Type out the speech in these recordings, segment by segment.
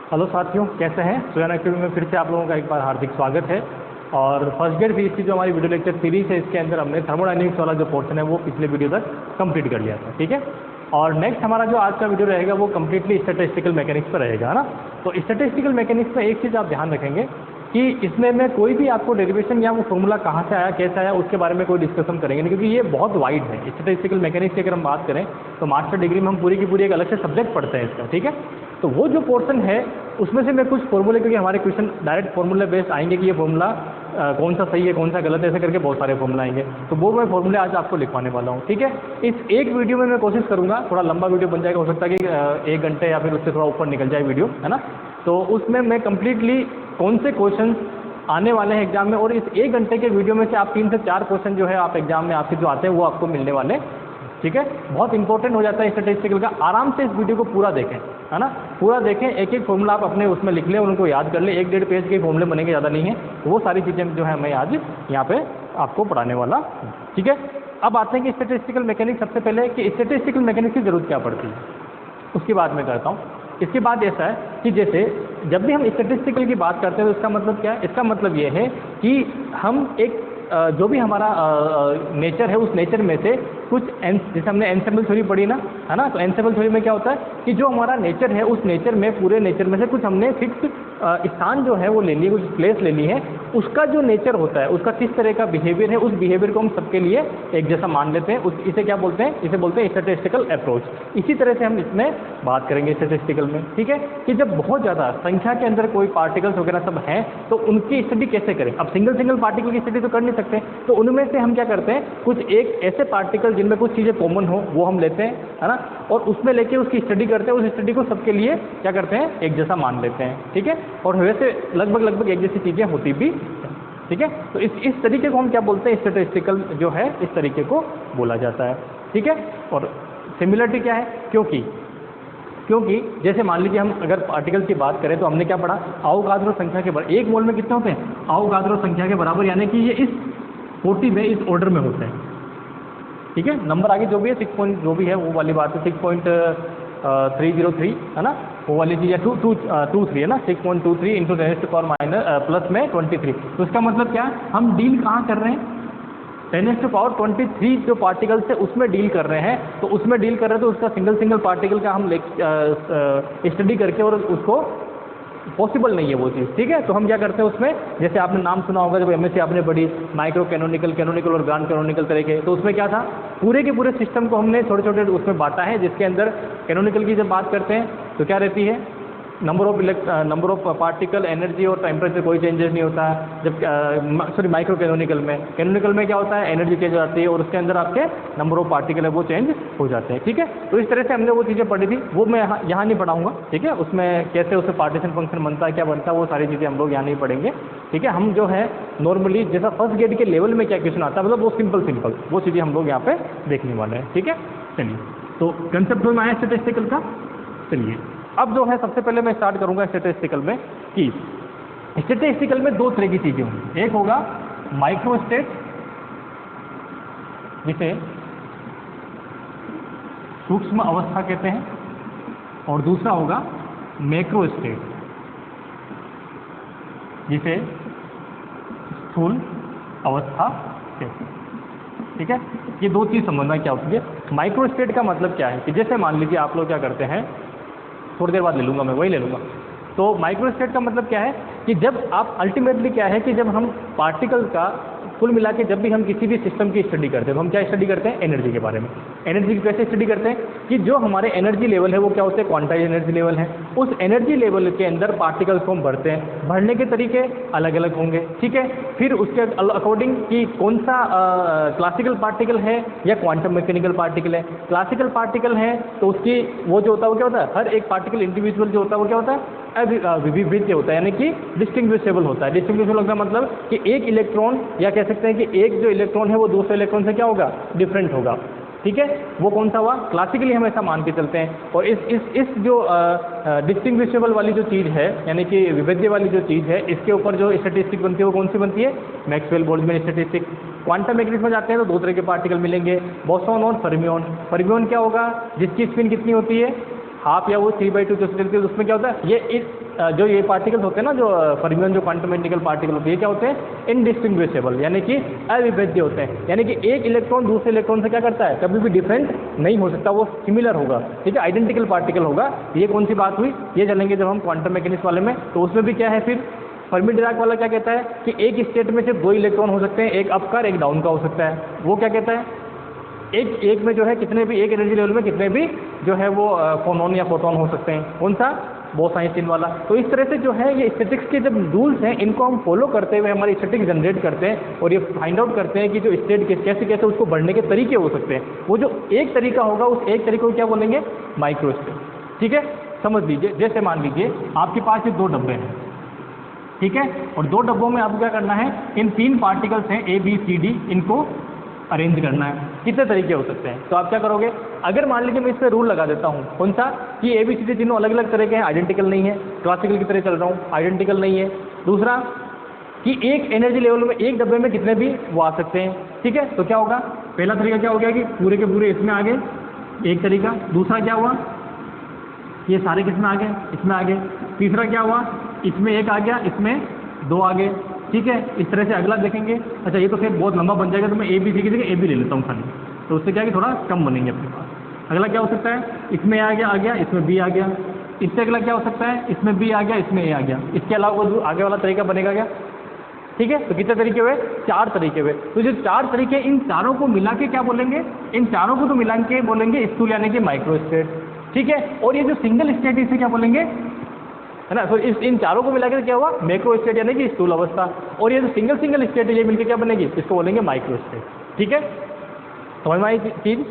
Hello साथियों, कैसे हैं? सुयान एकेडमी में फिर से आप लोगों का एक बार हार्दिक स्वागत है। और फर्स्ट गियर सीरीज की जो हमारी वीडियो लेक्चर सीरीज है, इसके अंदर हमने थर्मोडायनेमिक्स वाला जो पोर्शन है वो पिछले वीडियो तक कंप्लीट कर लिया था, ठीक है। और नेक्स्ट हमारा जो आज का वीडियो रहेगा वो कंप्लीटली स्टैटिस्टिकल मैकेनिक्स पर रहेगा, है ना। तो स्टैटिस्टिकल मैकेनिक्स में एक चीज़ आप ध्यान रखेंगे कि इसमें मैं कोई भी आपको डेरिवेशन या वो फॉर्मूला कहाँ से आया, कैसे आया, उसके बारे में कोई डिस्कशन करेंगे नहीं, क्योंकि ये बहुत वाइड है। स्टैटिस्टिकल मैकेनिक्स की अगर हम बात करें तो मास्टर डिग्री में हम पूरी की पूरी एक अलग से सब्जेक्ट पढ़ते हैं इसका, ठीक है। तो वो जो पोर्शन है उसमें से मैं कुछ फॉर्मूले, क्योंकि हमारे क्वेश्चन डायरेक्ट फॉर्मूले बेस्ड आएंगे कि ये फॉर्मूला कौन सा सही है कौन सा गलत है, ऐसे करके बहुत सारे फॉर्मूले आएंगे। तो वो मैं फॉर्मूले आज आपको लिखवाने वाला हूँ, ठीक है। इस एक वीडियो में मैं कोशिश करूँगा, थोड़ा लंबा वीडियो बन जाएगा, हो सकता है कि 1 घंटे या फिर उससे थोड़ा ऊपर निकल जाए वीडियो, है ना। तो उसमें मैं कंप्लीटली कौन से क्वेश्चन आने वाले हैं एग्जाम में, और इस 1 घंटे के वीडियो में से आप 3 से 4 क्वेश्चन जो है आप एग्जाम में आपके जो आते हैं वो आपको मिलने वाले, ठीक है। बहुत इंपॉर्टेंट हो जाता है स्टैटिस्टिकल का। आराम से इस वीडियो को पूरा देखें, है ना, पूरा देखें। एक एक फॉर्मूला आप अपने उसमें लिख लें, उनको याद कर लें। 1-1.5 पेज के फॉर्मूले बनेंगे, ज़्यादा नहीं है। तो वो सारी चीज़ें जो है मैं आज यहाँ पे आपको पढ़ाने वाला हूँ, ठीक है। अब आते हैं कि स्टैटिस्टिकल मैकेनिक्स, सबसे पहले कि स्टैटिस्टिकल मैकेनिक्स की ज़रूरत क्या पड़ती है, उसकी बात मैं करता हूँ। इसके बाद ऐसा है कि जैसे जब भी हम स्टैटिस्टिकल की बात करते हैं तो इसका मतलब क्या है? इसका मतलब ये है कि हम एक जो भी हमारा नेचर है उस नेचर में से कुछ जैसे हमने एनसेम्बल थ्योरी पढ़ी ना, है ना। तो एनसेम्बल थ्योरी में क्या होता है कि जो हमारा नेचर है उस नेचर में, पूरे नेचर में से कुछ हमने फिक्स स्थान जो है वो ले ली, कुछ प्लेस ले ली है। उसका जो नेचर होता है, उसका किस तरह का बिहेवियर है, उस बिहेवियर को हम सबके लिए एक जैसा मान लेते हैं। इसे क्या बोलते हैं? इसे बोलते हैं स्टैटिस्टिकल अप्रोच। इसी तरह से हम इसमें बात करेंगे स्टैटिस्टिकल में, ठीक है, कि जब बहुत ज़्यादा संख्या के अंदर कोई पार्टिकल्स वगैरह सब हैं तो उनकी स्टडी कैसे करें। अब सिंगल पार्टिकल की स्टडी तो कर नहीं सकते, तो उनमें से हम क्या करते हैं, कुछ एक ऐसे पार्टिकल जिनमें कुछ चीज़ें कॉमन हो वो हम लेते हैं, है ना, और उसमें लेके उसकी स्टडी करते हैं। उस स्टडी को सबके लिए क्या करते हैं, एक जैसा मान लेते हैं, ठीक है। और वैसे लगभग एक जैसी चीज़ें होती भी, ठीक है। तो इस तरीके को हम क्या बोलते हैं, स्टैटिस्टिकल जो है इस तरीके को बोला जाता है, ठीक है। और सिमिलरिटी क्या है, क्योंकि जैसे मान लीजिए हम अगर पार्टिकल्स की बात करें तो हमने क्या पढ़ा, आवोगाद्रो संख्या के बराबर। 1 मोल में कितने होते हैं? आवोगाद्रो संख्या के बराबर, यानी कि ये इस 40 में इस ऑर्डर में होते हैं, ठीक है। नंबर आगे जो भी है 6 जो भी है वो वाली बात है, 6.303, है ना, वो वाली चीज़ है 223 है ना, 6.23 इंटू 10⁻⁻, प्लस में 23। तो इसका मतलब क्या है, हम डील कहाँ कर रहे हैं, 10⁻23 जो पार्टिकल्स है उसमें डील कर रहे हैं। तो उसमें डील कर रहे हैं तो उसका सिंगल पार्टिकल का हम स्टडी करके, और उसको पॉसिबल नहीं है वो चीज़, ठीक है। तो हम क्या करते हैं उसमें, जैसे आपने नाम सुना होगा जब एमएससी आपने पढ़ी, माइक्रो कैनोनिकल और ग्रांड कैनोनिकल तरह के, तो उसमें क्या था, पूरे के पूरे सिस्टम को हमने छोटे छोटे उसमें बांटा है, जिसके अंदर कैनोनिकल की जब बात करते हैं तो क्या रहती है, नंबर ऑफ पार्टिकल, एनर्जी और टेम्परेचर कोई चेंजेस नहीं होता है। जब माइक्रो कैनोनिकल में क्या होता है, एनर्जी चेंज हो जाती है और उसके अंदर आपके नंबर ऑफ पार्टिकल है वो चेंज हो जाते हैं, ठीक है। तो इस तरह से हमने वो चीज़ें पढ़ी थी, वो मैं यहाँ नहीं पढ़ाऊँगा, ठीक है। उसमें कैसे उससे पार्टीशन फंक्शन बनता है, क्या बनता है, वो सारी चीज़ें हम लोग यहाँ नहीं पढ़ेंगे, ठीक है। हम जो है नॉर्मली जैसा फर्स्ट ग्रेड के लेवल में क्या क्वेश्चन आता है, मतलब वो सिंपल वो चीज़ें हम लोग यहाँ पे देखने वाले हैं, ठीक है। चलिए, तो कंसेप्ट में आया स्टैटिस्टिकल का। चलिए, अब जो है सबसे पहले मैं स्टार्ट करूंगा स्टैटिस्टिकल में कि स्टैटिस्टिकल में 2 तरह की चीज़ें होंगी। एक होगा माइक्रोस्टेट, जिसे सूक्ष्म अवस्था कहते हैं, और दूसरा होगा मैक्रोस्टेट, जिसे स्थूल अवस्था कहते हैं, ठीक है। ये 2 चीज़ समझना क्या होती है। माइक्रोस्टेट का मतलब क्या है कि जैसे मान लीजिए आप लोग क्या करते हैं, थोड़ी देर बाद ले लूँगा, मैं वही ले लूँगा। तो माइक्रोस्टेट का मतलब क्या है कि जब आप अल्टीमेटली क्या है कि जब हम पार्टिकल का कुल मिला के जब भी हम किसी भी सिस्टम की स्टडी करते हैं तो हम क्या स्टडी करते हैं, एनर्जी के बारे में। एनर्जी की कैसे स्टडी करते हैं कि जो हमारे एनर्जी लेवल है वो क्या होते हैं, क्वांटाइज एनर्जी लेवल है। उस एनर्जी लेवल के अंदर पार्टिकल्स को हम भरते हैं, भरने के तरीके अलग अलग होंगे, ठीक है। फिर उसके अकॉर्डिंग कि कौन सा क्लासिकल पार्टिकल है या क्वांटम मैकेनिकल पार्टिकल है। क्लासिकल पार्टिकल है तो उसकी वो जो होता है वो क्या होता है, हर एक पार्टिकल इंडिविजुअल जो होता है वो क्या होता है, विभिन्न होता है, यानी कि डिस्टिंग्विशेबल होता है। डिस्टिंग्विशेबल का मतलब कि एक इलेक्ट्रॉन, या कह सकते हैं कि एक जो इलेक्ट्रॉन है वो दूसरे इलेक्ट्रॉन से क्या होगा, डिफरेंट होगा, ठीक है। वो कौन सा हुआ, क्लासिकली हम ऐसा मान के चलते हैं। और इस जो डिस्टिंग्विशेबल वाली जो चीज़ है, यानी कि विभेद्य वाली जो चीज़ है, इसके ऊपर जो स्टैटिस्टिक बनती है वो कौन सी बनती है, Maxwell Boltzmann statistic. Quantum mechanics में जाते हैं तो दो तरह के पार्टिकल मिलेंगे, बोसॉन और फर्मियोन। फर्मियोन क्या होगा, जिसकी स्पिन कितनी होती है, हाफ या वो 3/2 जो चलती है, उसमें क्या होता है, ये जो ये पार्टिकल्स होते हैं ना, जो फर्मियोन जो क्वांटम मैकेनिकल पार्टिकल होते हैं, ये क्या होते हैं, इनडिस्टिंग्विशेबल, यानी कि अविभेद्य होते हैं। यानी कि एक इलेक्ट्रॉन दूसरे इलेक्ट्रॉन से क्या करता है, कभी भी डिफरेंट नहीं हो सकता, वो सिमिलर होगा, ठीक है, आइडेंटिकल पार्टिकल होगा। ये कौन सी बात हुई, ये चलेंगे जब हम क्वांटम मैकेनिक्स वाले में, तो उसमें भी क्या है फिर फर्मी डिराक वाला क्या कहता है कि एक स्टेट में सिर्फ 2 इलेक्ट्रॉन हो सकते हैं, एक अप का और एक डाउन का हो सकता है। वो क्या कहता है, एक में जो है कितने भी, एक एनर्जी लेवल में कितने भी जो है वो फोनॉन या फोटोन हो सकते हैं, कौन सा, बोस-आइंस्टीन वाला। तो इस तरह से जो है ये स्टैटिक्स के जब रूल्स हैं, इनको हम फॉलो करते हुए हमारी स्टैटिक्स जनरेट करते हैं और ये फाइंड आउट करते हैं कि जो स्टेट कैसे कैसे उसको बढ़ने के तरीके हो सकते हैं। वो जो एक तरीका होगा, उस एक तरीके को क्या बोलेंगे, माइक्रो स्टेट। ठीक है, समझ लीजिए, जैसे मान लीजिए आपके पास ये 2 डब्बे हैं, ठीक है, और 2 डब्बों में आपको क्या करना है, इन 3 पार्टिकल्स हैं ए बी सी डी, इनको अरेंज करना है। कितने तरीके हो सकते हैं, तो आप क्या करोगे, अगर मान लीजिए मैं इस पर रूल लगा देता हूँ, कौन सा, कि ए बी सी डी तीनों अलग अलग तरह के हैं, आइडेंटिकल नहीं है, क्लासिकल की तरह चल रहा हूँ, आइडेंटिकल नहीं है। दूसरा कि एक एनर्जी लेवल में एक डब्बे में कितने भी वो आ सकते हैं, ठीक है। तो क्या होगा, पहला तरीका क्या हो गया कि पूरे के पूरे इसमें आ गए, एक तरीका। दूसरा क्या हुआ, ये सारे किसमें आ गए, इसमें आ गए। तीसरा क्या हुआ, इसमें एक आ गया, इसमें 2 आ गए, ठीक है। इस तरह से अगला देखेंगे, अच्छा ये तो फिर बहुत लंबा बन जाएगा, तो मैं ए बी सी की जगह ए बी ले लेता हूँ खाली, तो उससे क्या है कि थोड़ा कम बनेंगे अपने पास। अगला क्या हो सकता है, इसमें आ गया, इसमें बी आ गया। इससे अगला क्या हो सकता है, इसमें बी आ गया, इसमें ए आ गया। इसके अलावा जो आगे वाला तरीका बनेगा क्या, ठीक है। तो कितने तरीके हुए, 4 तरीके हुए। तो जो 4 तरीके, इन चारों को मिला के क्या बोलेंगे, इन चारों को तो मिला के बोलेंगे स्थूल यानी कि माइक्रो स्टेट, ठीक है। और ये जो सिंगल स्टेट इसे क्या बोलेंगे, है ना, तो इन चारों को मिलाकर क्या हुआ, मैक्रो स्टेट यानी कि स्थूल अवस्था। और ये जो सिंगल स्टेट है, ये मिलकर क्या बनेगी, इसको बोलेंगे माइक्रो स्टेट, ठीक है। समझ में आई चीज।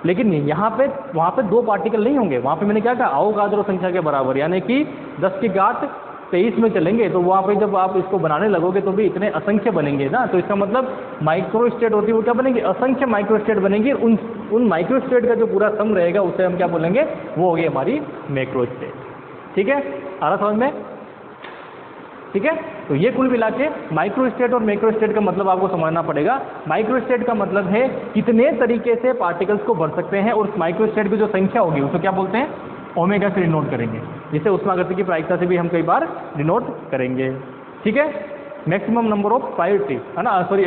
लेकिन यहाँ पे वहाँ पे 2 पार्टिकल नहीं होंगे, वहाँ पे मैंने क्या कहा, अवोगाद्रो संख्या के बराबर, यानी कि 10 की घात 23 में चलेंगे। तो वहाँ पे जब आप इसको बनाने लगोगे तो भी इतने असंख्य बनेंगे ना, तो इसका मतलब माइक्रो स्टेट होती है वो क्या बनेगी, असंख्य माइक्रो स्टेट बनेंगी। उन माइक्रो स्टेट का जो पूरा सम रहेगा उसे हम क्या बोलेंगे, वो होगी हमारी मैक्रो स्टेट, ठीक है। आ रहा समझ में, ठीक है। तो ये कुल मिला के माइक्रो स्टेट और मैक्रो स्टेट का मतलब आपको समझना पड़ेगा। माइक्रो स्टेट का मतलब है कितने तरीके से पार्टिकल्स को बढ़ सकते हैं, और माइक्रो स्टेट की जो संख्या होगी उसको क्या बोलते हैं, ओमेगा से डिनोट करेंगे, जिसे उष्मागति की प्रायिकता से भी हम कई बार डिनोट करेंगे, ठीक है। मैक्सिमम नंबर ऑफ प्रायोरिटी, है ना, सॉरी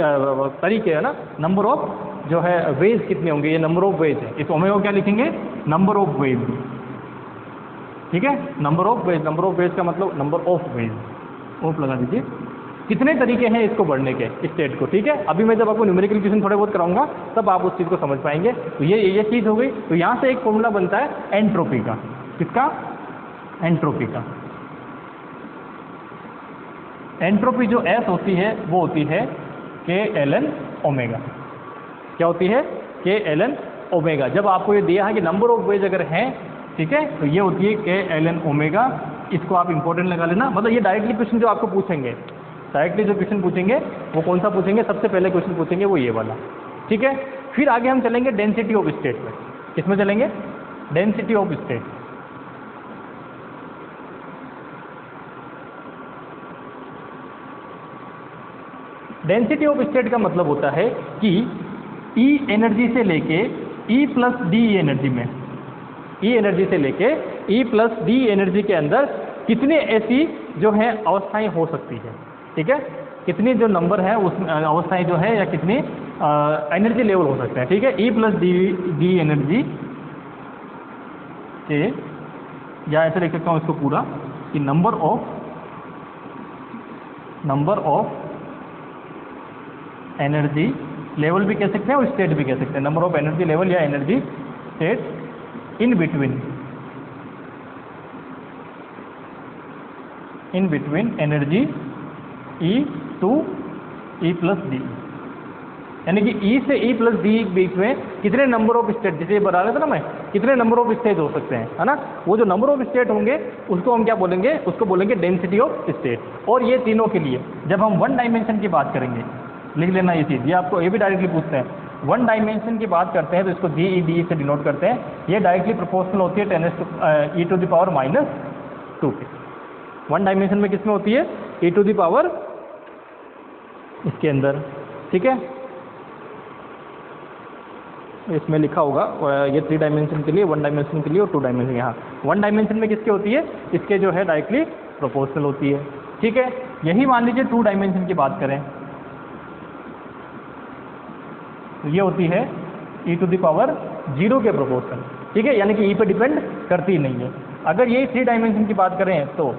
तरीके, है ना, नंबर ऑफ जो है वेज कितने होंगे, ये नंबर ऑफ वेज है। इस ओमेगा को क्या लिखेंगे, नंबर ऑफ वेज, ठीक है। नंबर ऑफ वेज का मतलब नंबर ऑफ वेज, ऑफ लगा दीजिए। कितने तरीके हैं इसको बढ़ने के स्टेट को, ठीक है। अभी मैं जब आपको न्यूमेरिकल क्वेश्चन थोड़े बहुत कराऊंगा तब आप उस चीज़ को समझ पाएंगे। तो ये चीज़ हो गई। तो यहाँ से एक फॉर्मूला बनता है एंट्रोपी का, किसका, एंट्रोपी का। एंट्रोपी जो एस होती है वो होती है KLN ओमेगा। क्या होती है, KLN ओमेगा। जब आपको ये दिया है कि नंबर ऑफ वेज अगर हैं, ठीक है, तो ये होती है KLN ओमेगा। इसको आप इंपॉर्टेंट लगा लेना, मतलब ये डायरेक्टली क्वेश्चन जो आपको पूछेंगे, डायरेक्टली जो क्वेश्चन पूछेंगे वो कौन सा पूछेंगे, सबसे पहले क्वेश्चन पूछेंगे वो ये वाला, ठीक है। फिर आगे हम चलेंगे डेंसिटी ऑफ स्टेट में। किसमें चलेंगे, density of state. Density of state का मतलब होता है कि E एनर्जी से लेके E प्लस डी एनर्जी में, E एनर्जी से लेके E प्लस डी एनर्जी के अंदर कितने ऐसी जो है अवस्थाएं हो सकती है, ठीक है। कितनी जो नंबर है उस अवस्थाएं जो है, या कितनी एनर्जी लेवल हो सकते हैं, ठीक है। E प्लस डी एनर्जी के, या ऐसे लिख सकता हूँ इसको पूरा कि नंबर ऑफ एनर्जी लेवल भी कह सकते हैं और स्टेट भी कह सकते हैं। नंबर ऑफ एनर्जी लेवल या energy state in between energy E to E plus D, यानी कि E से E प्लस डी के बीच में कितने नंबर ऑफ स्टेट, जैसे बता रहा था ना मैं, कितने नंबर ऑफ स्टेट हो सकते हैं, है ना। वो जो नंबर ऑफ स्टेट होंगे उसको हम क्या बोलेंगे, उसको बोलेंगे डेंसिटी ऑफ स्टेट। और ये तीनों के लिए जब हम 1 डायमेंशन की बात करेंगे, लिख लेना ये चीज़, ये आपको ये भी डायरेक्टली पूछते हैं। 1 डायमेंशन की बात करते हैं तो इसको GED से डिनोट करते हैं। ये डायरेक्टली प्रोपोर्शनल होती है 10⁻⁻² के। 1 डायमेंशन में किसमें होती है, E⁻, इसके अंदर, ठीक है, इसमें लिखा होगा ये 3 डायमेंशन के लिए, 1 डायमेंशन के लिए और 2 डायमेंशन। यहाँ 1 डायमेंशन में किसकी होती है, इसके जो है डायरेक्टली प्रोपोर्शनल होती है। ठीक है, यही मान लीजिए 2 डायमेंशन की बात करें तो ये होती है e⁻0 के प्रोपोर्शनल। ठीक है, यानी कि ई पे डिपेंड करती नहीं है। अगर ये 3 डायमेंशन की बात करें तो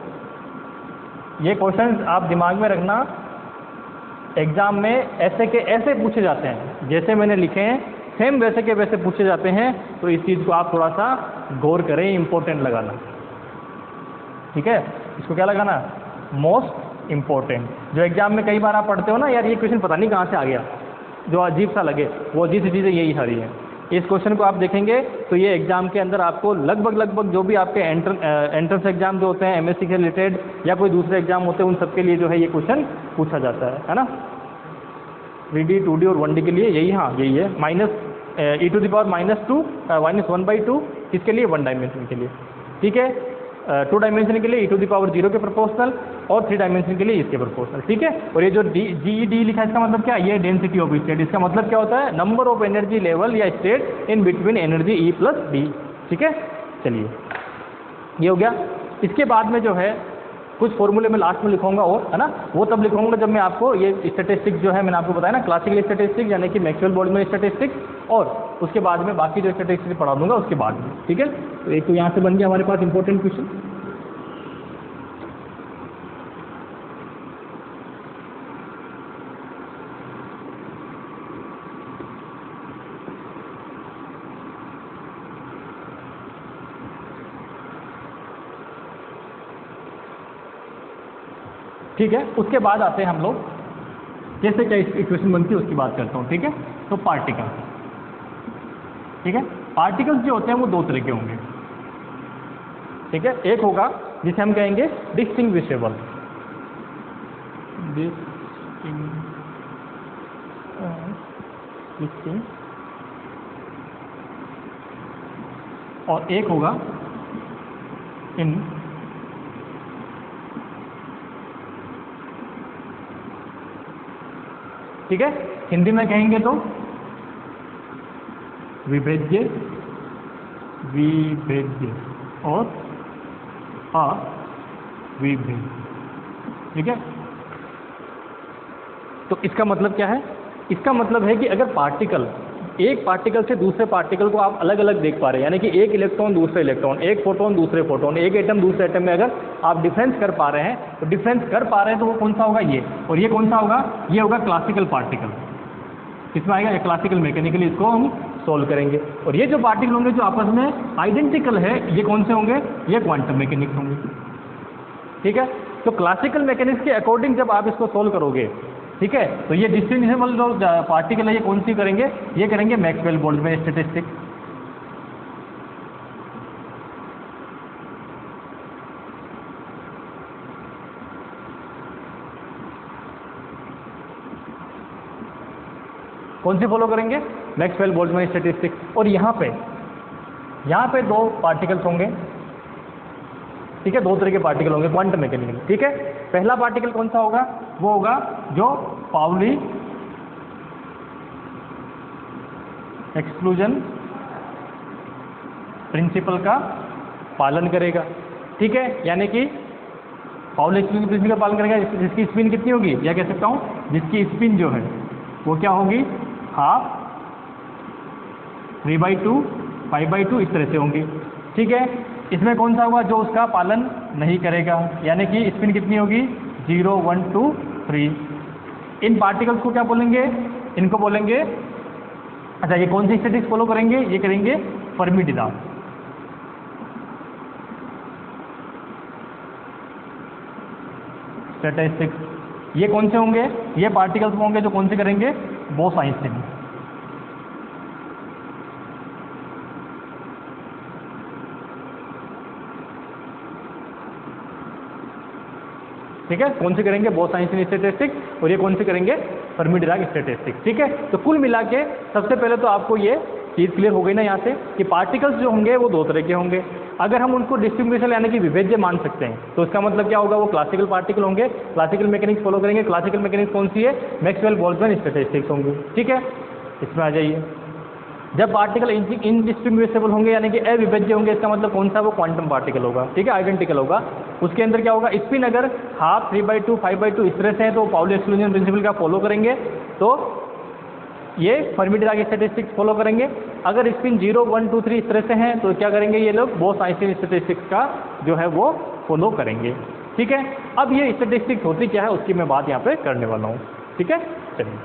ये क्वेश्चंस आप दिमाग में रखना, एग्जाम में ऐसे के ऐसे पूछे जाते हैं, जैसे मैंने लिखे हैं सेम वैसे के वैसे पूछे जाते हैं। तो इस चीज़ को आप थोड़ा सा गौर करें, इंपॉर्टेंट लगाना। ठीक है, इसको क्या लगाना, मोस्ट इंपॉर्टेंट। जो एग्जाम में कई बार आप पढ़ते हो ना, यार ये क्वेश्चन पता नहीं कहाँ से आ गया, जो अजीब सा लगे, वो अजीब सी चीज़ें यही सारी है। इस क्वेश्चन को आप देखेंगे तो ये एग्जाम के अंदर आपको लगभग जो भी आपके एंट्रेंस एग्जाम जो होते हैं एमएससी के रिलेटेड या कोई दूसरे एग्जाम होते हैं, उन सबके लिए जो है ये क्वेश्चन पूछा जाता है ना। 3D 2D और 1D के लिए यही, हाँ यही है, -e⁻²-1/2 किसके लिए, 1 डायमेंशन के लिए। ठीक है, 2 डायमेंशन के लिए e⁻0 के प्रोपोर्शनल और 3 डायमेंशन के लिए इसके प्रोपोर्शनल। ठीक है, और ये जो GED लिखा है इसका मतलब क्या है, ये डेंसिटी ऑफ स्टेट। इसका मतलब क्या होता है, नंबर ऑफ एनर्जी लेवल या state in between energy E + D। ठीक है, चलिए ये हो गया। इसके बाद में जो है कुछ फॉर्मूले में लास्ट में लिखूंगा, और है ना, वो तब लिखूंगा जब मैं आपको ये स्टैटिस्टिक्स जो है मैंने आपको बताया ना, क्लासिकल स्टैटिस्टिक्स यानी कि मैक्सवेल बोल्ट्जमैन स्टैटिस्टिक्स, और उसके बाद में बाकी जो स्टैटिस्टिक्स पढ़ा दूंगा उसके बाद में। ठीक है, तो एक तो यहाँ से बन गया हमारे पास इंपॉर्टेंट क्वेश्चन। ठीक है, उसके बाद आते हैं हम लोग कैसे क्या इक्वेशन बनती है उसकी बात करता हूँ। ठीक है, तो पार्टिकल, ठीक है, पार्टिकल्स जो होते हैं वो 2 तरह के होंगे। ठीक है, एक होगा जिसे हम कहेंगे डिस्टिंग्विशेबल, और एक होगा इन ठीक है, हिंदी में कहेंगे तो विभेद्य और अविभेद्य। ठीक है, तो इसका मतलब क्या है, इसका मतलब है कि अगर पार्टिकल, एक पार्टिकल से दूसरे पार्टिकल को आप अलग अलग देख पा रहे हैं, यानी कि एक इलेक्ट्रॉन दूसरे इलेक्ट्रॉन, एक फोटोन दूसरे फोटोन, एक एटम दूसरे एटम में अगर आप डिफरेंस कर पा रहे हैं, तो डिफरेंस कर पा रहे हैं तो वो कौन सा होगा, ये। और ये कौन सा होगा, ये होगा क्लासिकल पार्टिकल। किसमें आएगा, क्लासिकल मैकेनिकली इसको हम सोल्व करेंगे। और ये जो पार्टिकल होंगे जो आपस में आइडेंटिकल है, ये कौन से होंगे, ये क्वांटम मैकेनिक्स होंगे। ठीक है, तो क्लासिकल मैकेनिक्स के अकॉर्डिंग जब आप इसको सोल्व करोगे, ठीक है, तो ये डिस्टिंग्विशेबल जो पार्टिकल है ये कौन सी करेंगे, ये करेंगे मैक्सवेल बोल्ट्जमैन स्टैटिस्टिक्स। कौन सी फॉलो करेंगे, मैक्सवेल बोल्ट्जमैन स्टैटिस्टिक्स। और यहाँ पे 2 पार्टिकल्स होंगे। ठीक है, 2 तरह के पार्टिकल होंगे क्वांटम मैकेनिकल। ठीक है, पहला पार्टिकल कौन सा होगा, वो होगा जो पाउली एक्सक्लूजन प्रिंसिपल का पालन करेगा। ठीक है, यानी कि पाउली एक्सक्लूजन प्रिंसिपल का पालन करेगा, जिसकी स्पिन कितनी होगी, या कह सकता हूँ जिसकी स्पिन जो है वो क्या होगी, 1/2, 3/2, 5/2 इस तरह से होंगी। ठीक है, इसमें कौन सा होगा जो उसका पालन नहीं करेगा, यानी कि स्पिन कितनी होगी, 0, 1, 2, 3। इन पार्टिकल्स को क्या बोलेंगे, इनको बोलेंगे, अच्छा ये कौन सी स्टैटिस्टिक्स फॉलो करेंगे, ये करेंगे फर्मी डिराक स्टैटिस्टिक्स। ये कौन से होंगे, ये पार्टिकल्स होंगे जो कौन से करेंगे, बोस-आइंस्टीन। ठीक है, कौन से करेंगे, बोस-आइंस्टीन स्टैटिस्टिक्स, और ये कौन से करेंगे, फर्मी डिराक स्टैटिस्टिक्स। ठीक है, तो कुल मिला के सबसे पहले तो आपको ये चीज़ क्लियर हो गई ना यहाँ से कि पार्टिकल्स जो होंगे वो 2 तरह के होंगे। अगर हम उनको डिस्टिंग्विशेबल यानी कि विभेद्य मान सकते हैं, तो इसका मतलब क्या होगा, वो क्लासिकल पार्टिकल होंगे, क्लासिकल मैकेनिक्स फॉलो करेंगे। क्लासिकल मैकेनिक्स कौन सी है, मैक्सवेल बोल्ट्जमैन स्टैटिस्टिक्स होंगी। ठीक है, इसमें आ जाइए। जब पार्टिकल इनडिस्टिंग्विशेबल होंगे यानी कि अविभाज्य होंगे, इसका मतलब कौन सा, वो क्वांटम पार्टिकल होगा, ठीक है, आइडेंटिकल होगा। उसके अंदर क्या होगा, स्पिन अगर हाफ 3/2 5/2 इस तरह से है तो पाउली एक्सक्लूजन प्रिंसिपल का फॉलो करेंगे, तो ये फर्मी-डिराक स्टैटिस्टिक्स फॉलो करेंगे। अगर स्पिन 0 1 2 3 इस तरह से हैं तो क्या करेंगे ये लोग, बोस-आइंस्टीन स्टैटिस्टिक्स का जो है वो फॉलो करेंगे, ठीक है। अब ये स्टैटिस्टिक्स होती क्या है उसकी मैं बात यहाँ पे करने वाला हूँ, ठीक है। चलिए,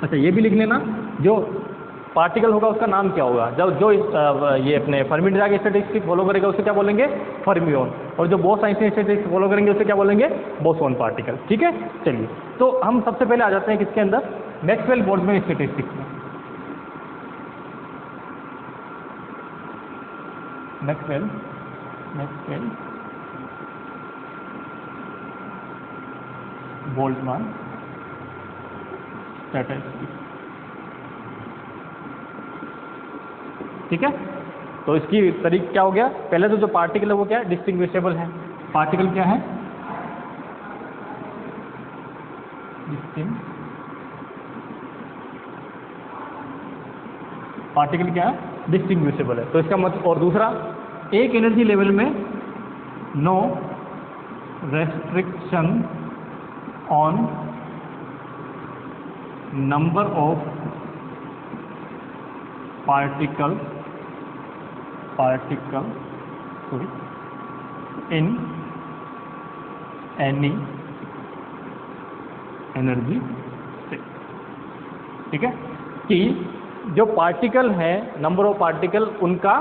अच्छा ये भी लिख लेना, जो पार्टिकल होगा उसका नाम क्या होगा, जब जो ये अपने फर्मी-डिराक स्टैटिस्टिक्स फॉलो करेगा उसे क्या बोलेंगे, फर्मियन, और जो बोस-आइंस्टीन स्टैटिस्टिक्स फॉलो करेंगे उसे क्या बोलेंगे, बोसोन पार्टिकल, ठीक है। चलिए, तो हम सबसे पहले आ जाते हैं किसके अंदर, मैक्सवेल-बोल्ट्जमैन स्टैटिस्टिक्स में। मैक्सवेल बोल्ट्जमैन स्टैटिस्टिक्स, ठीक है। तो इसकी तरीका क्या हो गया, पहले तो जो पार्टिकल है वो क्या है, डिस्टिंग्विशेबल है। पार्टिकल क्या है, पार्टिकल क्या है, डिस्टिंग्विशेबल है। तो इसका मतलब, और दूसरा, एक एनर्जी लेवल में no restriction on number of particle in any energy state, ठीक है, कि जो पार्टिकल है, नंबर ऑफ पार्टिकल, उनका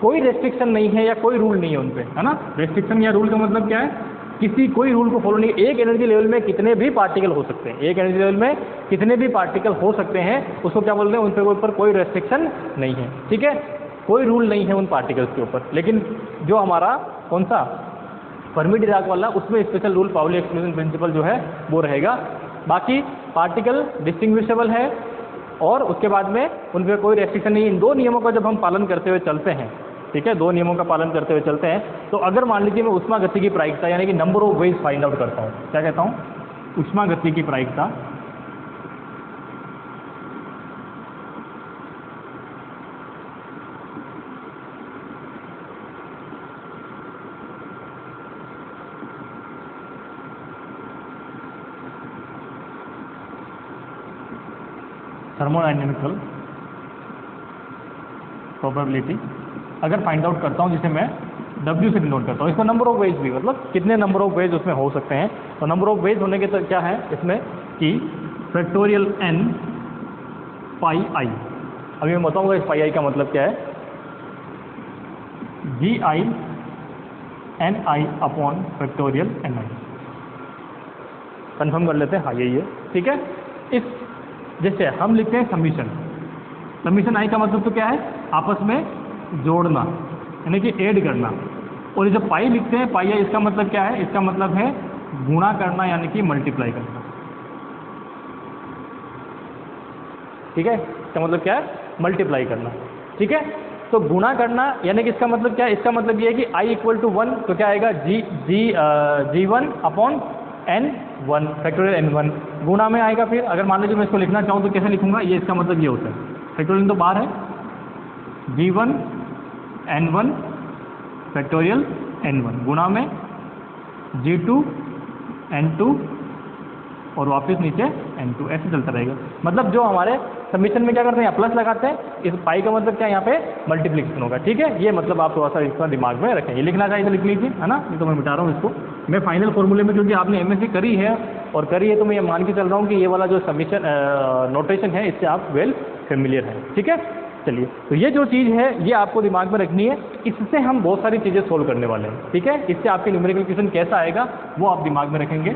कोई रेस्ट्रिक्शन नहीं है या कोई रूल नहीं है उन पे, है ना। रेस्ट्रिक्शन या रूल का मतलब क्या है, किसी कोई रूल को फॉलो नहीं, एक एनर्जी लेवल में कितने भी पार्टिकल हो सकते हैं, एक एनर्जी लेवल में कितने भी पार्टिकल हो सकते हैं, उसको क्या बोलते हैं, उन पे ऊपर कोई रेस्ट्रिक्शन नहीं है, ठीक है, कोई रूल नहीं है उन पार्टिकल्स के ऊपर। लेकिन जो हमारा कौन सा फर्मी-डिराक वाला, उसमें special rule Pauli exclusion principle जो है वो रहेगा। बाकी पार्टिकल डिस्टिंग्विशेबल है और उसके बाद में उन पर कोई रेस्ट्रिक्शन नहीं। इन दो नियमों का जब हम पालन करते हुए चलते हैं, ठीक है, दो नियमों का पालन करते हुए चलते हैं, तो अगर मान लीजिए मैं ऊष्मा गति की प्रायिकता यानी कि number of veg find out करता हूँ, क्या कहता हूँ, ऊष्मा गति की प्रायिकता, थर्मोडायनेमिकल प्रोबेबिलिटी अगर फाइंड आउट करता हूँ, जिसे मैं W से डिनोट करता हूँ, इसको नंबर ऑफ वेज भी, मतलब कितने नंबर ऑफ वेज उसमें हो सकते हैं। तो नंबर ऑफ वेज होने के तो क्या है इसमें कि फैक्टोरियल n पाई आई। अभी मैं बताऊँगा इस पाई आई का मतलब क्या है, GI NI upon factorial NI। Confirm कर लेते हैं, हाँ यही है, ठीक है। इस जैसे हम लिखते हैं समीशन आई का मतलब तो क्या है, आपस में जोड़ना यानी कि ऐड करना। और ये जब पाई लिखते हैं, पाई आई, इसका मतलब क्या है, इसका मतलब है गुणा करना यानी कि मल्टीप्लाई करना, ठीक है। इसका मतलब क्या है, मल्टीप्लाई करना, ठीक है। तो गुणा करना यानी कि इसका मतलब क्या है, इसका मतलब ये है कि I इक्वल टू 1, तो क्या आएगा, G1 upon N1 factorial N1 गुणा में आएगा। फिर अगर मान लीजिए मैं इसको लिखना चाहूँ तो कैसे लिखूंगा, ये इसका मतलब ये होता है, फैक्टोरियल तो बाहर है, G1 N1 फैक्टोरियल N1 गुणा में G2 N2 और वापस नीचे N2, ऐसे चलता रहेगा। मतलब जो हमारे सबमिशन में क्या करते हैं, प्लस लगाते हैं, इस पाई का मतलब क्या है, यहाँ पे मल्टीप्लिकेशन होगा, ठीक है। ये मतलब आप थोड़ा सा इसका दिमाग में रखें, ये लिखना चाहिए तो लिख लीजिए, है ना। ये तो मैं मिटा रहा हूँ इसको, मैं फाइनल फॉर्मूले में, क्योंकि आपने MSc करी है तो मैं ये मान के चल रहा हूँ कि ये वाला जो सबमिशन नोटेशन है इससे आप वेल फेमिलियर हैं, ठीक है। चलिए, तो ये जो चीज़ है ये आपको दिमाग में रखनी है, इससे हम बहुत सारी चीज़ें सोल्व करने वाले हैं, ठीक है। इससे आपके न्यूमेरिकल क्वेश्चन कैसा आएगा वो आप दिमाग में रखेंगे।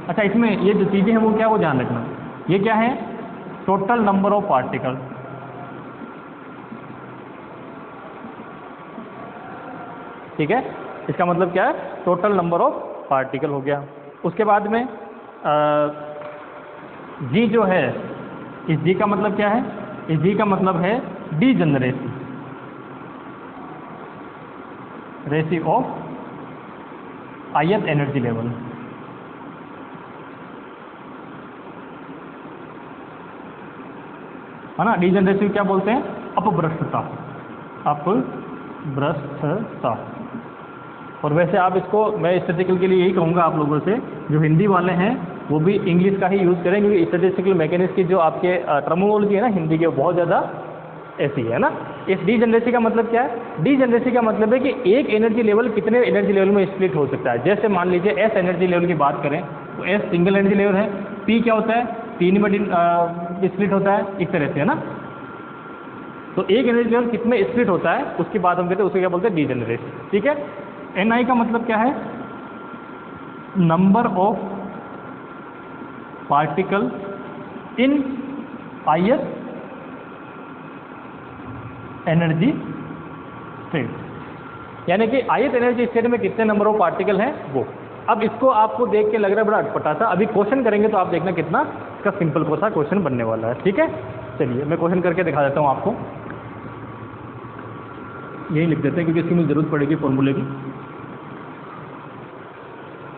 अच्छा, इसमें ये जो चीज़ें हैं वो क्या, वो ध्यान रखना। ये क्या है, टोटल नंबर ऑफ पार्टिकल, ठीक है। इसका मतलब क्या है, टोटल नंबर ऑफ पार्टिकल हो गया। उसके बाद में G जो है, इस G का मतलब क्या है, इस G का मतलब है डीजनरेसी, रेसी ऑफ ith एनर्जी लेवल। है ना, डीजनरेसी क्या बोलते हैं? अपभ्रष्टता, अपभ्रष्टता। और वैसे आप इसको, मैं स्टैटिस्टिकल के लिए यही कहूँगा आप लोगों से, जो हिंदी वाले हैं वो भी इंग्लिश का ही यूज़ करें, क्योंकि स्टैटिस्टिकल मैकेनिक्स की जो आपके टर्मिनोलॉजी है ना हिंदी के, बहुत ज़्यादा ऐसी है ना। इस डीजनरेसी का मतलब क्या है? डीजनरेसी का मतलब है कि एक एनर्जी लेवल कितने एनर्जी लेवल में स्प्लिट हो सकता है। जैसे मान लीजिए एस एनर्जी लेवल की बात करें तो एस सिंगल एनर्जी लेवल है, पी क्या होता है? 3 में स्प्लिट होता है, इस तरह से, है ना। तो एक एनर्जी लेवल कितने स्प्लिट होता है उसकी बात हम कहते हैं, उसको क्या बोलते हैं? डीजनरेसी। ठीक है। एन आई का मतलब क्या है? Number of particle in ith energy state, यानी कि ith एनर्जी स्टेट में कितने नंबर ऑफ पार्टिकल हैं वो। अब इसको आपको देख के लग रहा है बड़ा अटपटा सा, अभी क्वेश्चन करेंगे तो आप देखना कितना इसका सिंपल को सा क्वेश्चन बनने वाला है। ठीक है, चलिए मैं क्वेश्चन करके दिखा देता हूँ आपको। यही लिख देते हैं क्योंकि इसकी मुझे जरूरत पड़ेगी फॉर्मूले की।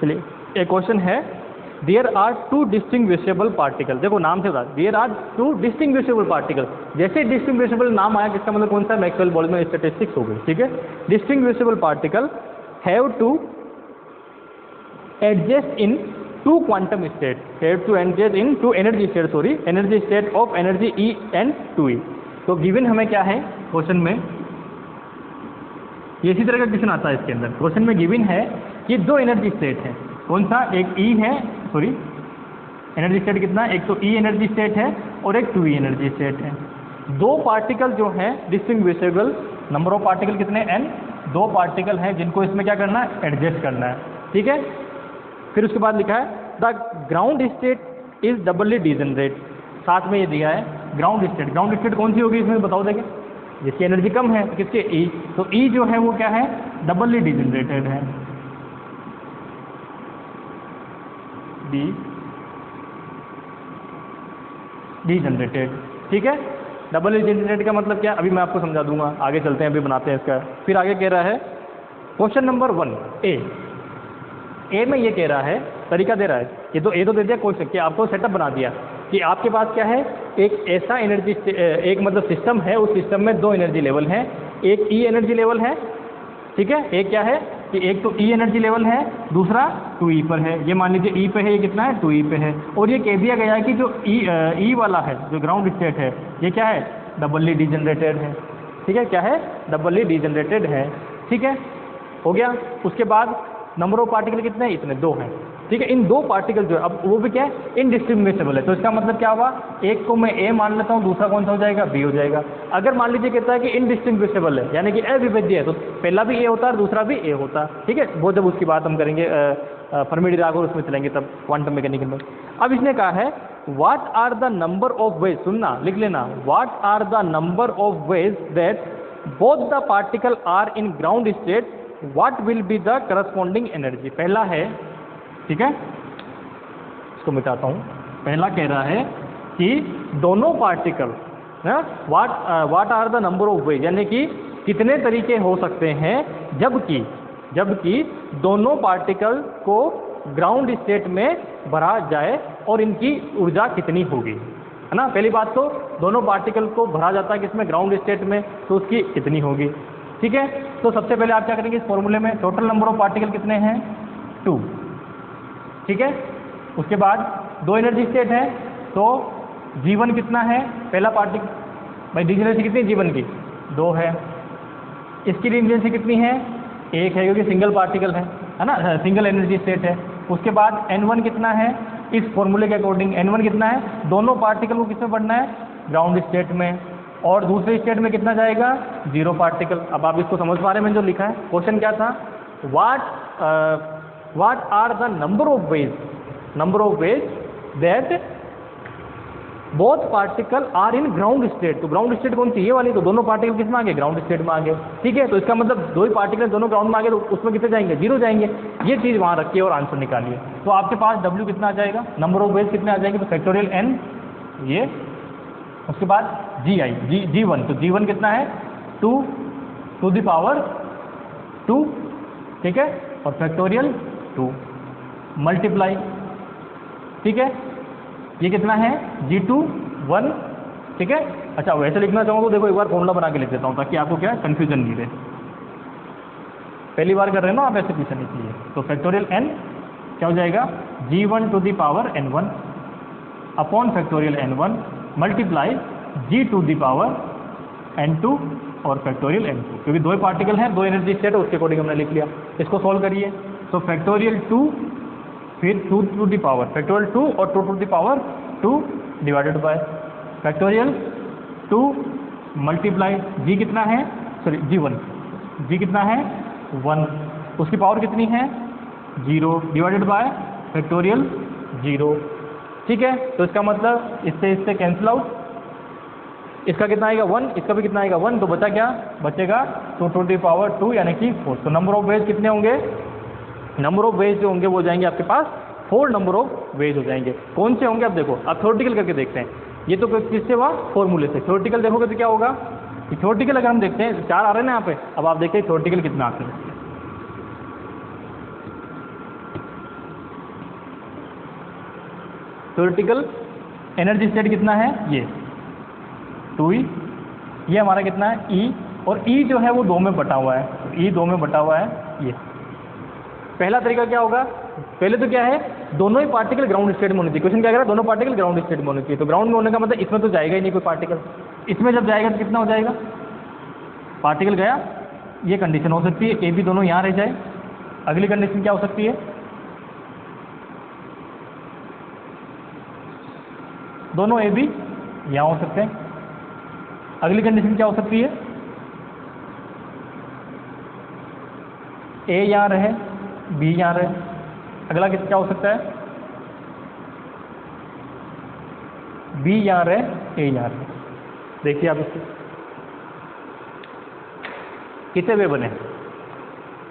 चलिए, एक क्वेश्चन है, देयर आर 2 डिस्टिंग्विशेबल पार्टिकल। देखो नाम से बता, देयर आर 2 डिस्टिंग्विशेबल पार्टिकल। जैसे डिस्टिंग्विशेबल नाम आया, किसका मतलब कौन सा? मैक्सवेल बोल्ट्जमैन स्टैटिस्टिक्स हो गई। ठीक है, distinguishable particle have to adjust in 2 quantum state, have to adjust in 2 energy state, sorry, energy state of energy E and 2E। तो गिवन हमें क्या है क्वेश्चन में? ये इसी तरह का क्वेश्चन आता है इसके अंदर। क्वेश्चन में गिवन है कि 2 एनर्जी स्टेट है, कौन सा? एक E है, सॉरी एनर्जी स्टेट कितना? एक तो E एनर्जी स्टेट है और एक 2E एनर्जी स्टेट है। 2 पार्टिकल जो हैं डिस्टिंग्विशेबल, नंबर ऑफ पार्टिकल कितने? n। 2 पार्टिकल हैं जिनको इसमें क्या करना है? एडजस्ट करना है। ठीक है। फिर उसके बाद लिखा है the ground state is doubly degenerate. साथ में ये दिया है ग्राउंड स्टेट। ग्राउंड स्टेट कौन सी होगी इसमें बताओ देखें? जिसकी एनर्जी कम है, किसके? E। तो E जो है वो क्या है? डबली डीजनरेटेड है। डीजनरेटेड। ठीक है, डबल डीजनरेटेड का मतलब क्या? अभी मैं आपको समझा दूंगा, आगे चलते हैं, अभी बनाते हैं इसका। फिर आगे कह रहा है क्वेश्चन नंबर 1 ए में ये कह रहा है, तरीका दे रहा है, ये तो ए तो दे दिया क्वेश्चन कि आपको सेटअप बना दिया कि आपके पास क्या है? एक ऐसा एनर्जी, एक मतलब सिस्टम है, उस सिस्टम में 2 एनर्जी लेवल हैं। एक E एनर्जी लेवल है, ठीक है, एक क्या है कि एक तो E एनर्जी लेवल है, दूसरा 2E पर है। ये मान लीजिए E पे है, ये कितना है? 2E पे है। और ये कह दिया गया है कि जो E वाला है, जो ग्राउंड स्टेट है, ये क्या है? डबली डीजनरेटेड है। ठीक है, क्या है? डबली डीजनरेटेड है। ठीक है, हो गया। उसके बाद नंबर ऑफ पार्टिकल कितने हैं? इतने, 2 हैं। ठीक है, इन 2 पार्टिकल जो है, अब वो भी क्या है? इनडिस्टिंग्विशेबल है। तो इसका मतलब क्या हुआ? एक को मैं A मान लेता हूँ, दूसरा कौन सा हो जाएगा? B हो जाएगा। अगर मान लीजिए कहता है कि इनडिस्टिंग्विशेबल है, यानी कि अविभाज्य है, तो पहला भी A होता है और दूसरा भी A होता है। ठीक है, वो जब उसकी बात हम करेंगे फर्मी-डिराक उसमें चलेंगे तब, क्वांटम मैकेनिकल में। अब इसने कहा है what are the number of ways, सुनना लिख लेना, what are the number of ways that both the particle are in ground state, what will be the corresponding energy. पहला है, ठीक है, इसको मिटाता हूँ। पहला कह रहा है कि दोनों particle, what are the number of ways, यानी कि कितने तरीके हो सकते हैं जबकि दोनों पार्टिकल को ग्राउंड स्टेट में भरा जाए और इनकी ऊर्जा कितनी होगी, है ना। पहली बात तो दोनों पार्टिकल को भरा जाता है किसमें? ग्राउंड स्टेट में, तो उसकी कितनी होगी। ठीक है, तो सबसे पहले आप क्या करेंगे इस फॉर्मूले में? टोटल नंबर ऑफ पार्टिकल कितने हैं? 2। ठीक है, उसके बाद 2 एनर्जी स्टेट है, तो G1 कितना है? पहला पार्टिकल, भाई डीजनरेसी कितनी G1 की? 2 है। इसकी डीजनरेसी कितनी है? 1 है, क्योंकि सिंगल पार्टिकल है ना, सिंगल एनर्जी स्टेट है। उसके बाद N1 कितना है? इस फॉर्मूले के अकॉर्डिंग N1 कितना है? दोनों पार्टिकल को किसमें बढ़ना है? ग्राउंड स्टेट में। और दूसरे स्टेट में कितना जाएगा? 0 पार्टिकल। अब आप इसको समझ पा रहे हैं मैंने जो लिखा है? क्वेश्चन क्या था? What are the number of ways that both particle are in ground state. तो ग्राउंड स्टेट कौन सी? ये वाली। तो दोनों पार्टिकल किस में आ गए? ग्राउंड स्टेट में आ गए। ठीक है, तो इसका मतलब 2 ही पार्टिकल दोनों ग्राउंड में आ गए, तो उसमें कितने जाएंगे? 0 जाएंगे। ये चीज़ वहाँ रखिए और आंसर निकालिए। तो आपके पास W कितना आ जाएगा? नंबर ऑफ वेज कितने आ जाएंगे? तो फैक्टोरियल N ये, उसके बाद G1, तो G1 कितना है? 2 to the power 2, ठीक है, और फैक्टोरियल 2 मल्टीप्लाई, ठीक है, ये कितना है G2 1, ठीक है। अच्छा वैसे लिखना चाहूँ तो देखो एक बार फॉर्मूला बना के लिख देता हूँ ताकि आपको क्या कन्फ्यूजन नहीं रहे, पहली बार कर रहे हो ना आप, ऐसे पूछा नहीं चाहिए। तो फैक्टोरियल n क्या हो जाएगा G1 to the power n1 upon factorial n1 multiply G to the power n2 और फैक्टोरियल n2, क्योंकि दो पार्टिकल हैं, दो एनर्जी स्टेट है, उसके अकॉर्डिंग हमने लिख लिया। इसको सॉल्व करिए तो फैक्टोरियल 2 फिर 2 टू दी पावर फैक्टोरियल 2 और 2 to the power 2 divided by factorial 2 multiply G कितना है, सॉरी G कितना है 1, उसकी पावर कितनी है 0 डिवाइडेड बाय फैक्टोरियल 0, ठीक है। तो इसका मतलब इससे कैंसिल आउट, इसका कितना आएगा 1, इसका भी कितना आएगा 1, तो बचा क्या, बचेगा 2 टू दी पावर 2 यानी कि 4। तो नंबर ऑफ वेज कितने होंगे, नंबर ऑफ वेज जो होंगे वो जाएंगे आपके पास 4 नंबर ऑफ वेज हो जाएंगे। कौन से होंगे आप देखो, आप थ्योरेटिकल करके देखते हैं, ये तो किससे हुआ फॉर्मूले से, थ्योरेटिकल देखोगे तो क्या होगा, थ्योरेटिकल अगर हम देखते हैं 4 आ रहे हैं ना यहाँ पे, अब आप देखते हैं थ्योरेटिकल कितना आते हैं। थ्योरेटिकल एनर्जी स्टेट कितना है, ये 2E, ये हमारा कितना है E, और E जो है वो 2 में बटा हुआ है, E 2 में बटा हुआ है। ये पहला तरीका क्या होगा, पहले तो क्या है दोनों ही पार्टिकल ग्राउंड स्टेट में होने चाहिए, क्वेश्चन क्या कह रहा है दोनों पार्टिकल ग्राउंड स्टेट में होने चाहिए। तो ग्राउंड में होने का मतलब इसमें तो जाएगा ही नहीं कोई पार्टिकल, इसमें जब जाएगा तो कितना हो जाएगा, पार्टिकल गया, ये कंडीशन हो सकती है ए बी दोनों यहाँ रह जाए। अगली कंडीशन क्या हो सकती है, दोनों ए बी यहाँ हो सकते हैं। अगली कंडीशन क्या हो सकती है, ए यहाँ रहे बी यहाँ रहे। अगला क्या हो सकता है, बी यहाँ रहे ए यहाँ रहे। देखिए आप इससे कितने वे बने,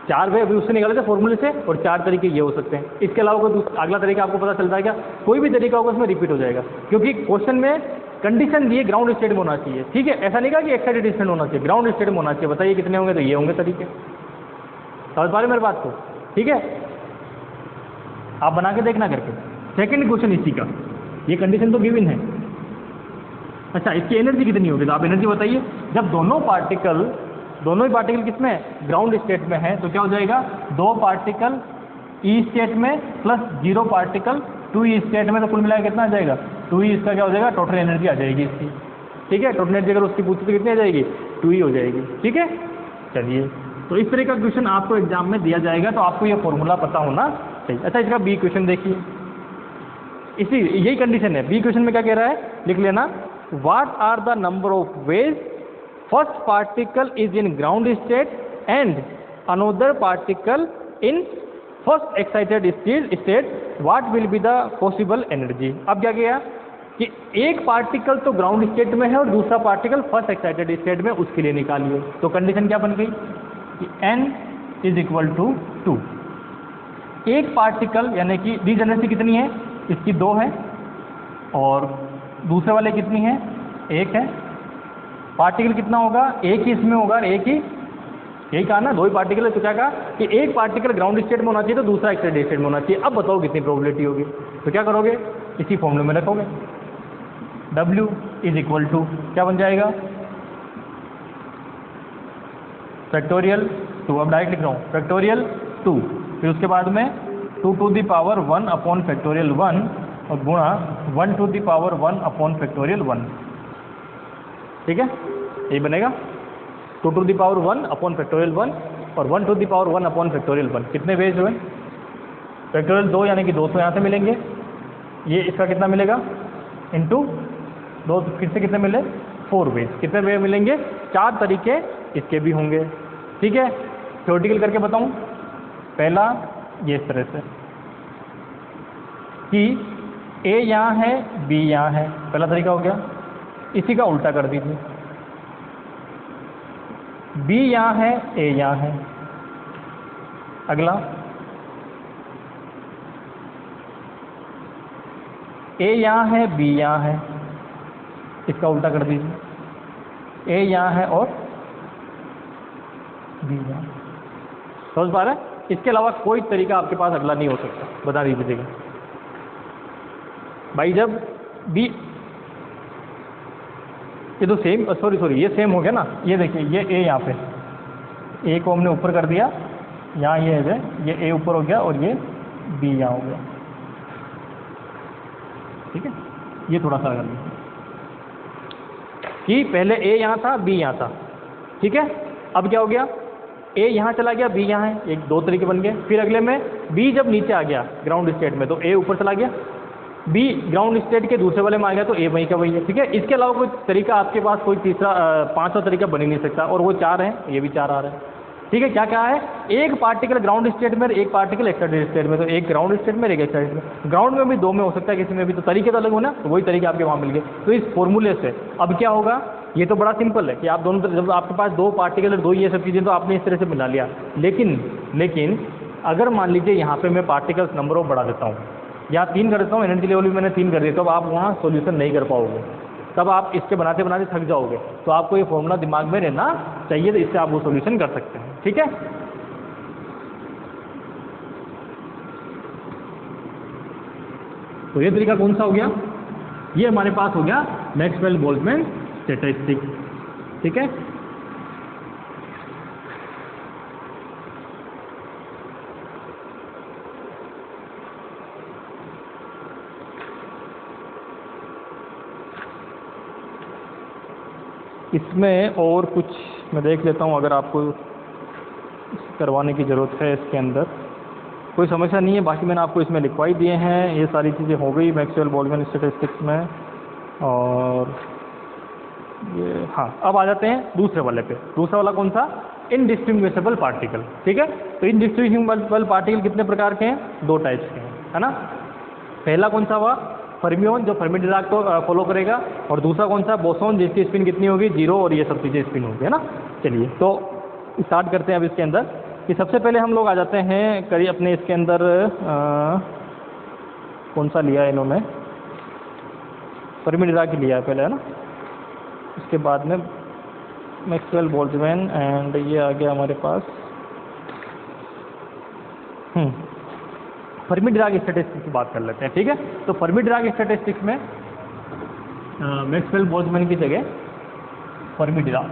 4 वे अभी उससे निकाले थे फॉर्मूले से, और 4 तरीके ये हो सकते हैं। इसके अलावा कोई अगला तरीका आपको पता चलता है क्या, कोई भी तरीका होगा उसमें रिपीट हो जाएगा, क्योंकि क्वेश्चन में कंडीशन दिए ग्राउंड स्टेट में होना चाहिए, ठीक है। ऐसा नहीं कहा कि एक्साइटेड स्टेट होना चाहिए, ग्राउंड स्टेट में होना चाहिए। बताइए कितने होंगे, तो ये होंगे तरीके, समझ पा रहे मेरे बात को, ठीक है। आप बना के देखना करके। सेकंड क्वेश्चन इसी का, ये कंडीशन तो गिवन है। अच्छा इसकी एनर्जी कितनी होगी, तो आप एनर्जी बताइए। जब दोनों ही पार्टिकल किसमें ग्राउंड स्टेट में है, तो क्या हो जाएगा 2 पार्टिकल ई स्टेट में प्लस 0 पार्टिकल 2E स्टेट में, तो कुल मिलाकर कितना आ जाएगा 2E। इसका क्या हो जाएगा टोटल एनर्जी आ जाएगी इसकी, ठीक है। टोटल एनर्जी अगर उसकी पूछी तो कितनी आ जाएगी 2E हो जाएगी, ठीक है। चलिए तो इस तरह का क्वेश्चन आपको एग्जाम में दिया जाएगा, तो आपको ये फॉर्मूला पता होना चाहिए। अच्छा इसका बी क्वेश्चन देखिए, यही कंडीशन है। बी क्वेश्चन में क्या कह रहा है, लिख लेना, what are the number of ways first particle is in ground state and another particle in first excited state, what will be the possible energy. अब क्या किया कि एक पार्टिकल तो ग्राउंड स्टेट में है और दूसरा पार्टिकल फर्स्ट एक्साइटेड स्टेट में, उसके लिए निकालिए। तो कंडीशन क्या बन गई कि n इज इक्वल टू 2। एक पार्टिकल यानी कि दी एनर्जी कितनी है, इसकी 2 है, और दूसरे वाले कितनी है 1 है। पार्टिकल कितना होगा, एक ही इसमें होगा, एक ही, यही कहा ना 2 ही पार्टिकल है, तो क्या कहा कि एक पार्टिकल ग्राउंड स्टेट में होना चाहिए तो दूसरा एक्साइटेड स्टेट में होना चाहिए। अब बताओ कितनी प्रोबेबिलिटी होगी, तो क्या करोगे इसी फॉर्मूले में रखोगे, W इज इक्वल टू क्या बन जाएगा फैक्टोरियल 2, अब डायरेक्ट लिख रहा हूँ फैक्टोरियल 2, फिर उसके बाद में 2 to the power 1 upon factorial 1 और गुणा 1 to the power 1 upon factorial 1, ठीक है। यही बनेगा 2 to the power 1 upon factorial 1 और 1 to the power 1 upon factorial 1। कितने वेज हुए, फैक्टोरियल 2 यानी कि 200 यहाँ से मिलेंगे, ये इसका कितना मिलेगा इंटू 2, फिर से कितने मिले 4 वेज। कितने वे मिलेंगे, 4 तरीके इसके भी होंगे, ठीक है। थ्योरेटिकल करके बताऊं, पहला ये इस तरह से कि A यहाँ है B यहाँ है, पहला तरीका हो गया। इसी का उल्टा कर दीजिए, B यहाँ है A यहाँ है। अगला A यहाँ है B यहाँ है, इसका उल्टा कर दीजिए, A यहाँ है और B यहाँ। समझ पा रहे हैं, इसके अलावा कोई तरीका आपके पास अगला नहीं हो सकता, बता दीजिएगा भाई। जब बी, ये तो सेम, सॉरी ये सेम हो गया ना, ये देखिए ये ए यहाँ पे, ए को हमने ऊपर कर दिया, यहाँ ये है, ये ए ऊपर हो गया और ये बी यहाँ हो गया, ठीक है। ये थोड़ा सा कर लीजिए कि पहले ए यहाँ था, बी यहाँ था, ठीक है। अब क्या हो गया, ए यहाँ चला गया, बी यहाँ है, एक दो तरीके बन गए। फिर अगले में बी जब नीचे आ गया ग्राउंड स्टेट में तो ए ऊपर चला गया, बी ग्राउंड स्टेट के दूसरे वाले में आ गया तो ए वहीं का वही है, ठीक है। इसके अलावा कोई तरीका आपके पास कोई तीसरा पांचवा तरीका बन ही नहीं सकता, और वो चार है, ये भी चार आ रहा है, ठीक है। क्या क्या है, एक पार्टिकल ग्राउंड स्टेट में, एक पार्टिकल एक्साइटेड स्टेट में, तो एक ग्राउंड स्टेट में एक एक्साइटेड में, ग्राउंड में भी दो में हो सकता है, किसी में भी, तो तरीके तो अलग हो ना, तो वही तरीके आपके वहाँ मिल गए। तो इस फॉर्मूले से अब क्या होगा, ये तो बड़ा सिंपल है कि आप दोनों, जब आपके पास दो पार्टिकल और दो ये सब चीज़ें, तो आपने इस तरह से मिला लिया। लेकिन अगर मान लीजिए यहाँ पे मैं पार्टिकल्स नंबर ऑफ बढ़ा देता हूँ, या 3 कर देता हूँ, एनर्जी लेवल भी मैंने 3 कर दिया, तो आप वहाँ सॉल्यूशन नहीं कर पाओगे, तब आप इसके बनाते बनाते थक जाओगे। तो आपको ये फॉर्मूला दिमाग में रहना चाहिए, तो इससे आप वो सॉल्यूशन कर सकते हैं, ठीक है। तो ये तरीका कौन सा हो गया, ये हमारे पास हो गया मैक्सवेल बोल्ट्जमैन स्टैटिस्टिक्स, ठीक है। इसमें और कुछ मैं देख लेता हूँ, अगर आपको करवाने की ज़रूरत है इसके अंदर कोई समस्या नहीं है। बाकी मैंने आपको इसमें लिखवाई दिए हैं, ये सारी चीज़ें हो गई मैक्सवेल बोल्ट्जमैन स्टैटिस्टिक्स में। और ये हाँ, अब आ जाते हैं दूसरे वाले पे। दूसरा वाला कौन सा, इनडिस्टिंग्विशेबल पार्टिकल, ठीक है। तो इनडिस्टिंग्विशेबल पार्टिकल कितने प्रकार के हैं, 2 टाइप्स के हैं, है ना। पहला कौन सा हुआ, फर्मियोन, जो फर्मी डिराक को फॉलो करेगा, और दूसरा कौन सा, बोसोन, जिसकी स्पिन कितनी होगी, 0, और ये सब चीज़ें स्पिन होगी, है ना। चलिए तो स्टार्ट करते हैं अब इसके अंदर कि सबसे पहले हम लोग आ जाते हैं करीब अपने इसके अंदर कौन सा लिया है इन्होंने, फर्मी डिराक लिया है पहले, है ना। इसके बाद में मैक्सवेल बोल्ट्जमैन, एंड ये आ गया हमारे पास फर्मी डिराक स्टैटिस्टिक्स की बात कर लेते हैं, ठीक है। तो फर्मी डिराक स्टैटिस्टिक्स में मैक्सवेल बोल्ट्जमैन की जगह Fermi Dirac,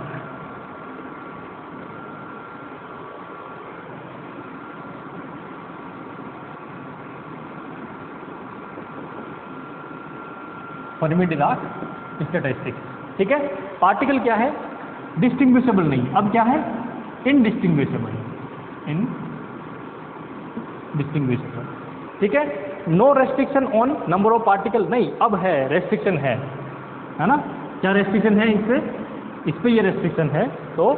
Fermi Dirac statistics, ठीक है। पार्टिकल क्या है, डिस्टिंग्विशेबल नहीं, अब क्या है, इनडिस्टिंग्विशेबल, इनडिस्टिंग्विशेबल, ठीक है। No restriction on number of particle, नहीं, अब है रेस्ट्रिक्शन है ना। क्या रेस्ट्रिक्शन है इस पे ये रेस्ट्रिक्शन है, तो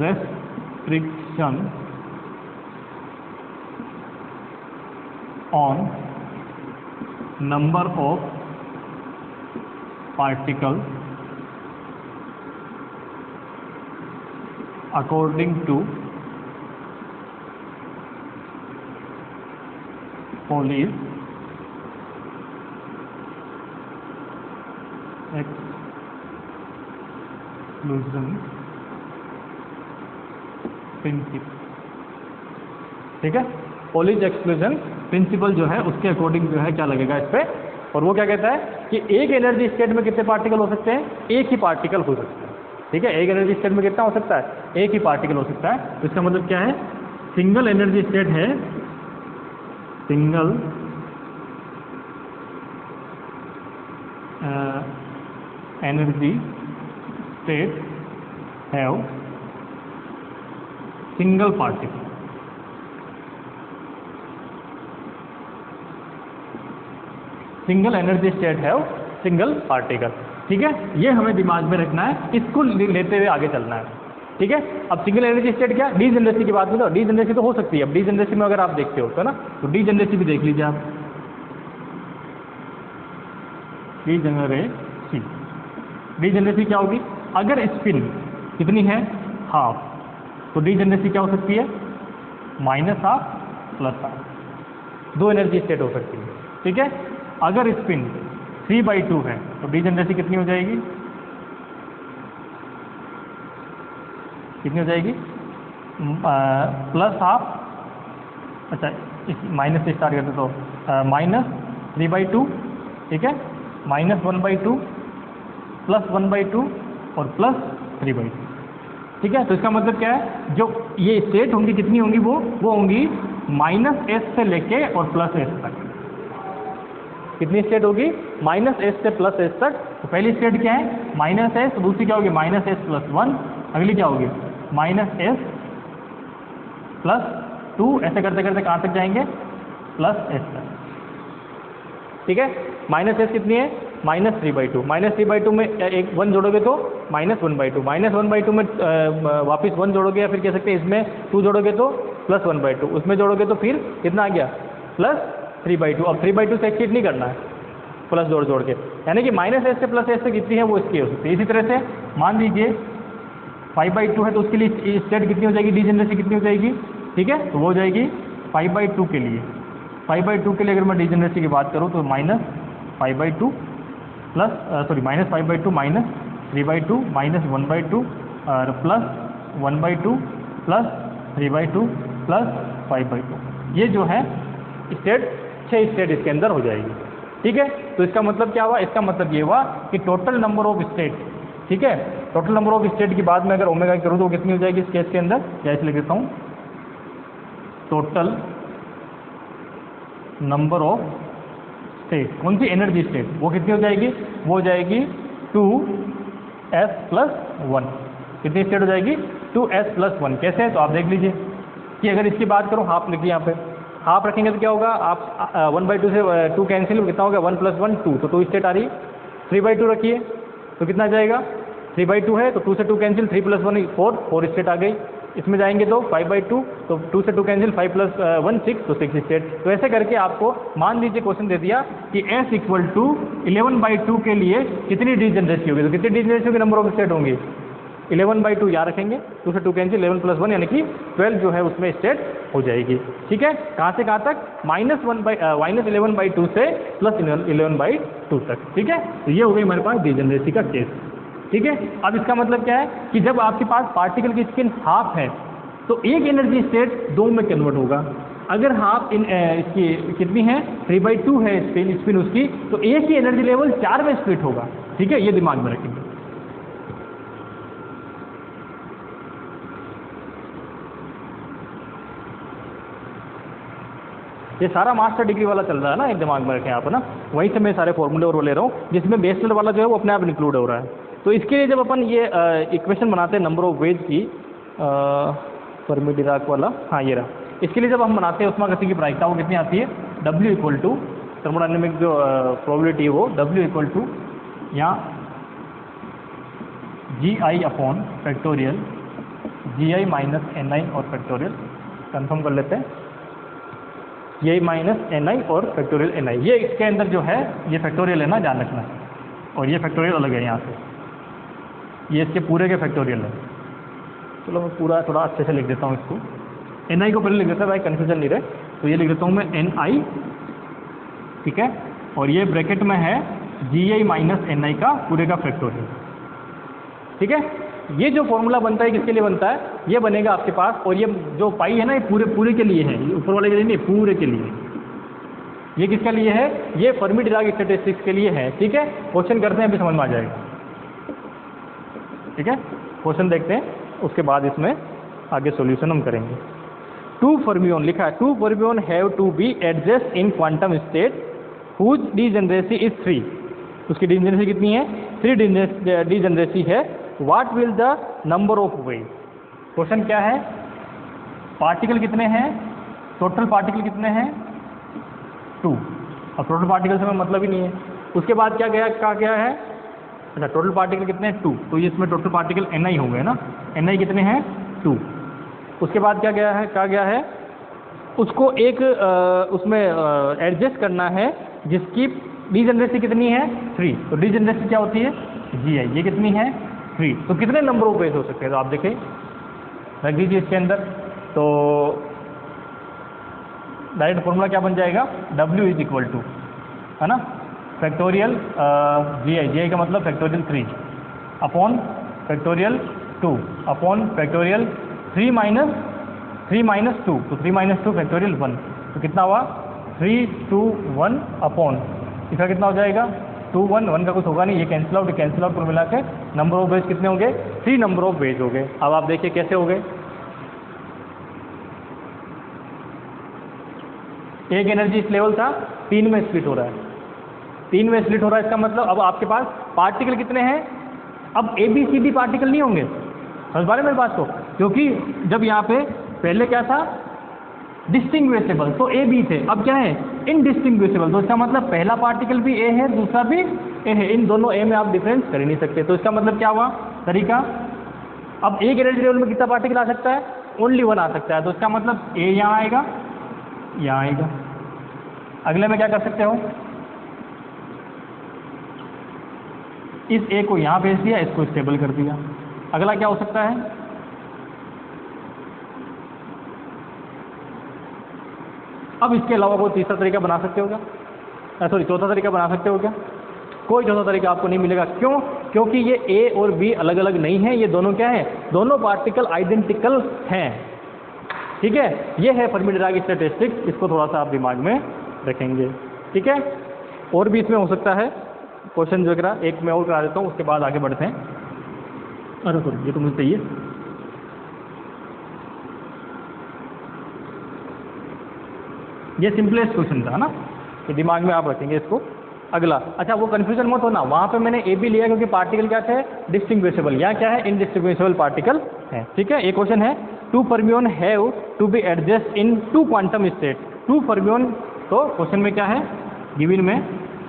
restriction on number of particle according to Pauli's exclusion principle, ठीक है। Pauli's एक्सक्लूजन प्रिंसिपल जो है उसके अकॉर्डिंग जो है क्या लगेगा इस पे, और वो क्या कहता है कि एक एनर्जी स्टेट में कितने पार्टिकल हो सकते हैं, एक ही पार्टिकल हो सकता है, ठीक है। एक एनर्जी स्टेट में कितना हो सकता है, एक ही पार्टिकल हो सकता है। तो इसका मतलब क्या है, सिंगल एनर्जी स्टेट है, single energy state have single particle, single energy state have single particle, ठीक है। ये हमें दिमाग में रखना है, इसको लेते हुए आगे चलना है, ठीक है। अब सिंगल एनर्जी स्टेट क्या, डीजेनरेसी की बात में, तो डीजेनरेसी तो हो सकती है। अब डीजेनरेसी में अगर आप देखते हो तो ना, तो डीजेनरेसी भी देख लीजिए आप, डीजेनरेसी क्या होगी, अगर स्पिन कितनी है, हाफ, तो डीजेनरेसी क्या हो सकती है, -½ +½ 2 एनर्जी स्टेट हो सकती है, ठीक है। अगर स्पिन 3/2 है तो डीजेनरेसी कितनी हो जाएगी, कितनी हो जाएगी, प्लस हाफ, अच्छा इस माइनस से स्टार्ट करते तो -3/2, ठीक है, -1/2 +1/2 और +3/2, ठीक है। तो इसका मतलब क्या है, जो ये स्टेट होंगी कितनी होंगी, वो होंगी -s से लेके और +s तक। कितनी स्टेट होगी, -s से +s तक। तो पहली स्टेट क्या है, -s, दूसरी क्या होगी -s+1, अगली क्या होगी -s+2, ऐसे करते करते कहाँ तक जाएंगे, +s तक, ठीक है। -s कितनी है, -3/2, -3/2 में एक 1 जोड़ोगे तो -1/2, -1/2 में वापस 1 जोड़ोगे, या फिर कह सकते हैं इसमें 2 जोड़ोगे तो +1/2, उसमें जोड़ोगे तो फिर कितना आ गया, +3/2। अब 3/2 से एक्सीड नहीं करना है, प्लस जोड़ के, यानी कि -s से +s से कितनी है वो इसकी हो सकती है। इसी तरह से मान लीजिए 5/2 है, तो उसके लिए स्टेट कितनी हो जाएगी, डिजेनरेसी कितनी हो जाएगी, ठीक है, तो वो हो जाएगी 5/2 के लिए। 5/2 के लिए अगर मैं डिजेनरेसी की बात करूँ तो -5/2 -5/2 -3/2 -1/2 और +1/2 +3/2 +5/2, ये जो है स्टेट 6 स्टेट इसके अंदर हो जाएगी, ठीक है। तो इसका मतलब क्या हुआ, इसका मतलब ये हुआ कि टोटल नंबर ऑफ स्टेट, ठीक है, टोटल नंबर ऑफ स्टेट की बात में अगर ओमेगा की करूँ तो कितनी हो जाएगी इस केस के अंदर, जैसे लिख देता हूँ, टोटल नंबर ऑफ स्टेट, कौन सी एनर्जी स्टेट, वो कितनी हो जाएगी, वो हो जाएगी 2s+1। कितनी स्टेट हो जाएगी, 2s+1। कैसे, तो आप देख लीजिए कि अगर इसकी बात करूँ, हाफ लिखिए यहाँ पे, हाफ रखेंगे तो क्या होगा, आप 1/2 से 2 कैंसिल, कितना होगा 1 + 1 2, तो 2 स्टेट आ रही। 3/2 रखिए तो कितना जाएगा, 3/2 है तो 2 से 2 कैंसिल, 3 + 1 4 स्टेट आ गई। इसमें जाएंगे तो 5/2, तो 2 से 2 कैंसिल, 5 + 1 6, तो 6 स्टेट। तो ऐसे करके आपको मान लीजिए क्वेश्चन दे दिया कि s = 11/2 के लिए कितनी डिजेनरेसी होगी, तो कितनी डिजेनरेसी की नंबर ऑफ स्टेट होंगी, 11/2 यहाँ रखेंगे, 2 से 2 कैंसिल, 11 + 1 यानी कि 12 जो है उसमें स्टेट हो जाएगी, ठीक है। कहाँ से कहाँ तक, -11/2 से +11/2 तक, ठीक है। तो ये हो गई हमारे पास डिजेनरेसी का केस, ठीक है। अब इसका मतलब क्या है कि जब आपके पास पार्टिकल की स्पिन हाफ है तो एक एनर्जी स्टेट 2 में कन्वर्ट होगा। अगर हाफ इसकी कितनी है, 3/2 है स्पिन उसकी, तो एक ही एनर्जी लेवल 4 में स्प्लिट होगा, ठीक है, ये दिमाग में रखेंगे। ये सारा मास्टर डिग्री वाला चल रहा है ना, एक दिमाग में रखें आप ना, वहीं से मैं सारे फॉर्मूले और वो ले रहा हूँ, जिसमें बेसमेंट वाला जो है वो अपने आप इंक्लूड हो रहा है। तो इसके लिए जब अपन ये इक्वेशन बनाते हैं नंबर ऑफ वेज की, फर्मी-डिराक वाला, हाँ ये रहा, इसके लिए जब हम बनाते हैं उष्मागतिकी की प्रायिकता वो कितनी आती है, W = थर्मोडायनेमिक जो प्रोबेबिलिटी है वो W = यहाँ GI/फैक्टोरियल GI - NI और फैक्टोरियल, कंफर्म कर लेते हैं, GI - NI और फैक्टोरियल NI, ये इसके अंदर जो है ये फैक्टोरियल है ना, ध्यान रखना, और ये फैक्टोरियल अलग है यहाँ से, ये इसके पूरे के फैक्टोरियल है। चलो मैं पूरा थोड़ा अच्छे से लिख देता हूँ इसको, NI को पहले लिख देता है भाई, कन्फ्यूजन नहीं रहे, तो ये लिख देता हूँ मैं NI, ठीक है, और ये ब्रैकेट में है GI - NI का पूरे का फैक्टोरियल, ठीक है। ये जो फॉर्मूला बनता है किसके लिए बनता है, ये बनेगा आपके पास, और ये जो पाई है ना, ये पूरे के लिए है, ऊपर वाले के लिए नहीं, पूरे के लिए। ये किसके लिए है, ये फर्मी-डिराक स्टैटिस्टिक्स के लिए है, ठीक है। क्वेश्चन करते हैं, अभी समझ में आ जाएगा, ठीक है। क्वेश्चन देखते हैं, उसके बाद इसमें आगे सॉल्यूशन हम करेंगे। 2 फर्मियन लिखा है, 2 fermion have to be adjust in quantum state whose degeneracy is 3। उसकी डिजेनरेसी कितनी है, 3 डिजेनरेसी है। What will the number of ways, question क्या है, पार्टिकल कितने हैं, टोटल पार्टिकल कितने हैं 2, अब टोटल पार्टिकल से मतलब ही नहीं है। उसके बाद क्या गया है, अच्छा टोटल पार्टिकल कितने हैं 2, तो ये इसमें टोटल पार्टिकल NI हो गए ना, NI कितने हैं 2। उसके बाद क्या गया है, उसको एक उसमें एडजस्ट करना है जिसकी डिजेनरेसी कितनी है 3, तो डिजेनरेसी क्या होती है GI, ये कितनी है 3। तो कितने नंबर ऑफ वेज हो सकते हैं, तो आप देखें, रख दीजिए इसके अंदर, तो डायरेक्ट फॉर्मूला क्या बन जाएगा, W = है ना, फैक्टोरियल GI का मतलब factorial 3 upon factorial 2 upon factorial 3 minus 2, तो 3 माइनस 2 फैक्टोरियल 1, तो कितना हुआ 3 2 1 अपॉन, इसका कितना हो जाएगा 2 1 1 का कुछ होगा नहीं, ये कैंसिल आउट कुल मिला के नंबर ऑफ वेज कितने हो गए 3 नंबर ऑफ वेज हो गए। अब आप देखिए कैसे हो गए, एक एनर्जी इस लेवल था 3 में स्प्लिट हो रहा है, 3 में स्प्लिट हो रहा है, इसका मतलब अब आपके पास पार्टिकल कितने हैं, अब ABCD पार्टिकल नहीं होंगे, समझ पा रहे मेरी बात को, क्योंकि जब यहाँ पे पहले क्या था डिस्टिंग्विशेबल, तो A B थे, अब क्या है इनडिस्टिंग्विशेबल, तो इसका मतलब पहला पार्टिकल भी A है दूसरा भी A है, इन दोनों A में आप डिफरेंस कर ही नहीं सकते, तो इसका मतलब क्या हुआ तरीका, अब एक एनर्जी लेवल में कितना पार्टिकल आ सकता है, ओनली 1 आ सकता है, तो इसका मतलब A यहाँ आएगा यहाँ आएगा। अगले में क्या कर सकते हो, इस A को यहाँ भेज दिया, इसको स्टेबल कर दिया। अगला क्या हो सकता है, अब इसके अलावा कोई तीसरा तरीका बना सकते हो क्या, सॉरी चौथा तरीका बना सकते हो क्या, कोई चौथा तरीका आपको नहीं मिलेगा, क्यों, क्योंकि ये A और B अलग अलग नहीं है, ये दोनों क्या है, दोनों पार्टिकल आइडेंटिकल हैं, ठीक है, ये है फर्मी-डिराक स्टैटिस्टिक्स, इसको थोड़ा सा आप दिमाग में रखेंगे, ठीक है। और भी इसमें हो सकता है क्वेश्चन वगैरह, एक मैं और करा देता हूँ, उसके बाद आगे बढ़ते हैं। अरे सॉरी, ये तो मुझे चाहिए, ये सिंपलेस्ट क्वेश्चन था ना, ये दिमाग में आप रखेंगे इसको। अगला, अच्छा वो कन्फ्यूजन मत होना, वहाँ पे मैंने A भी लिया क्योंकि पार्टिकल क्या थे डिस्टिंग्विशेबल, यहाँ क्या है इनडिस्टिंग्विशेबल पार्टिकल है, ठीक है। एक क्वेश्चन है 2 fermion have to be adjust in 2 quantum state, 2 fermion, तो क्वेश्चन में क्या है गिवन में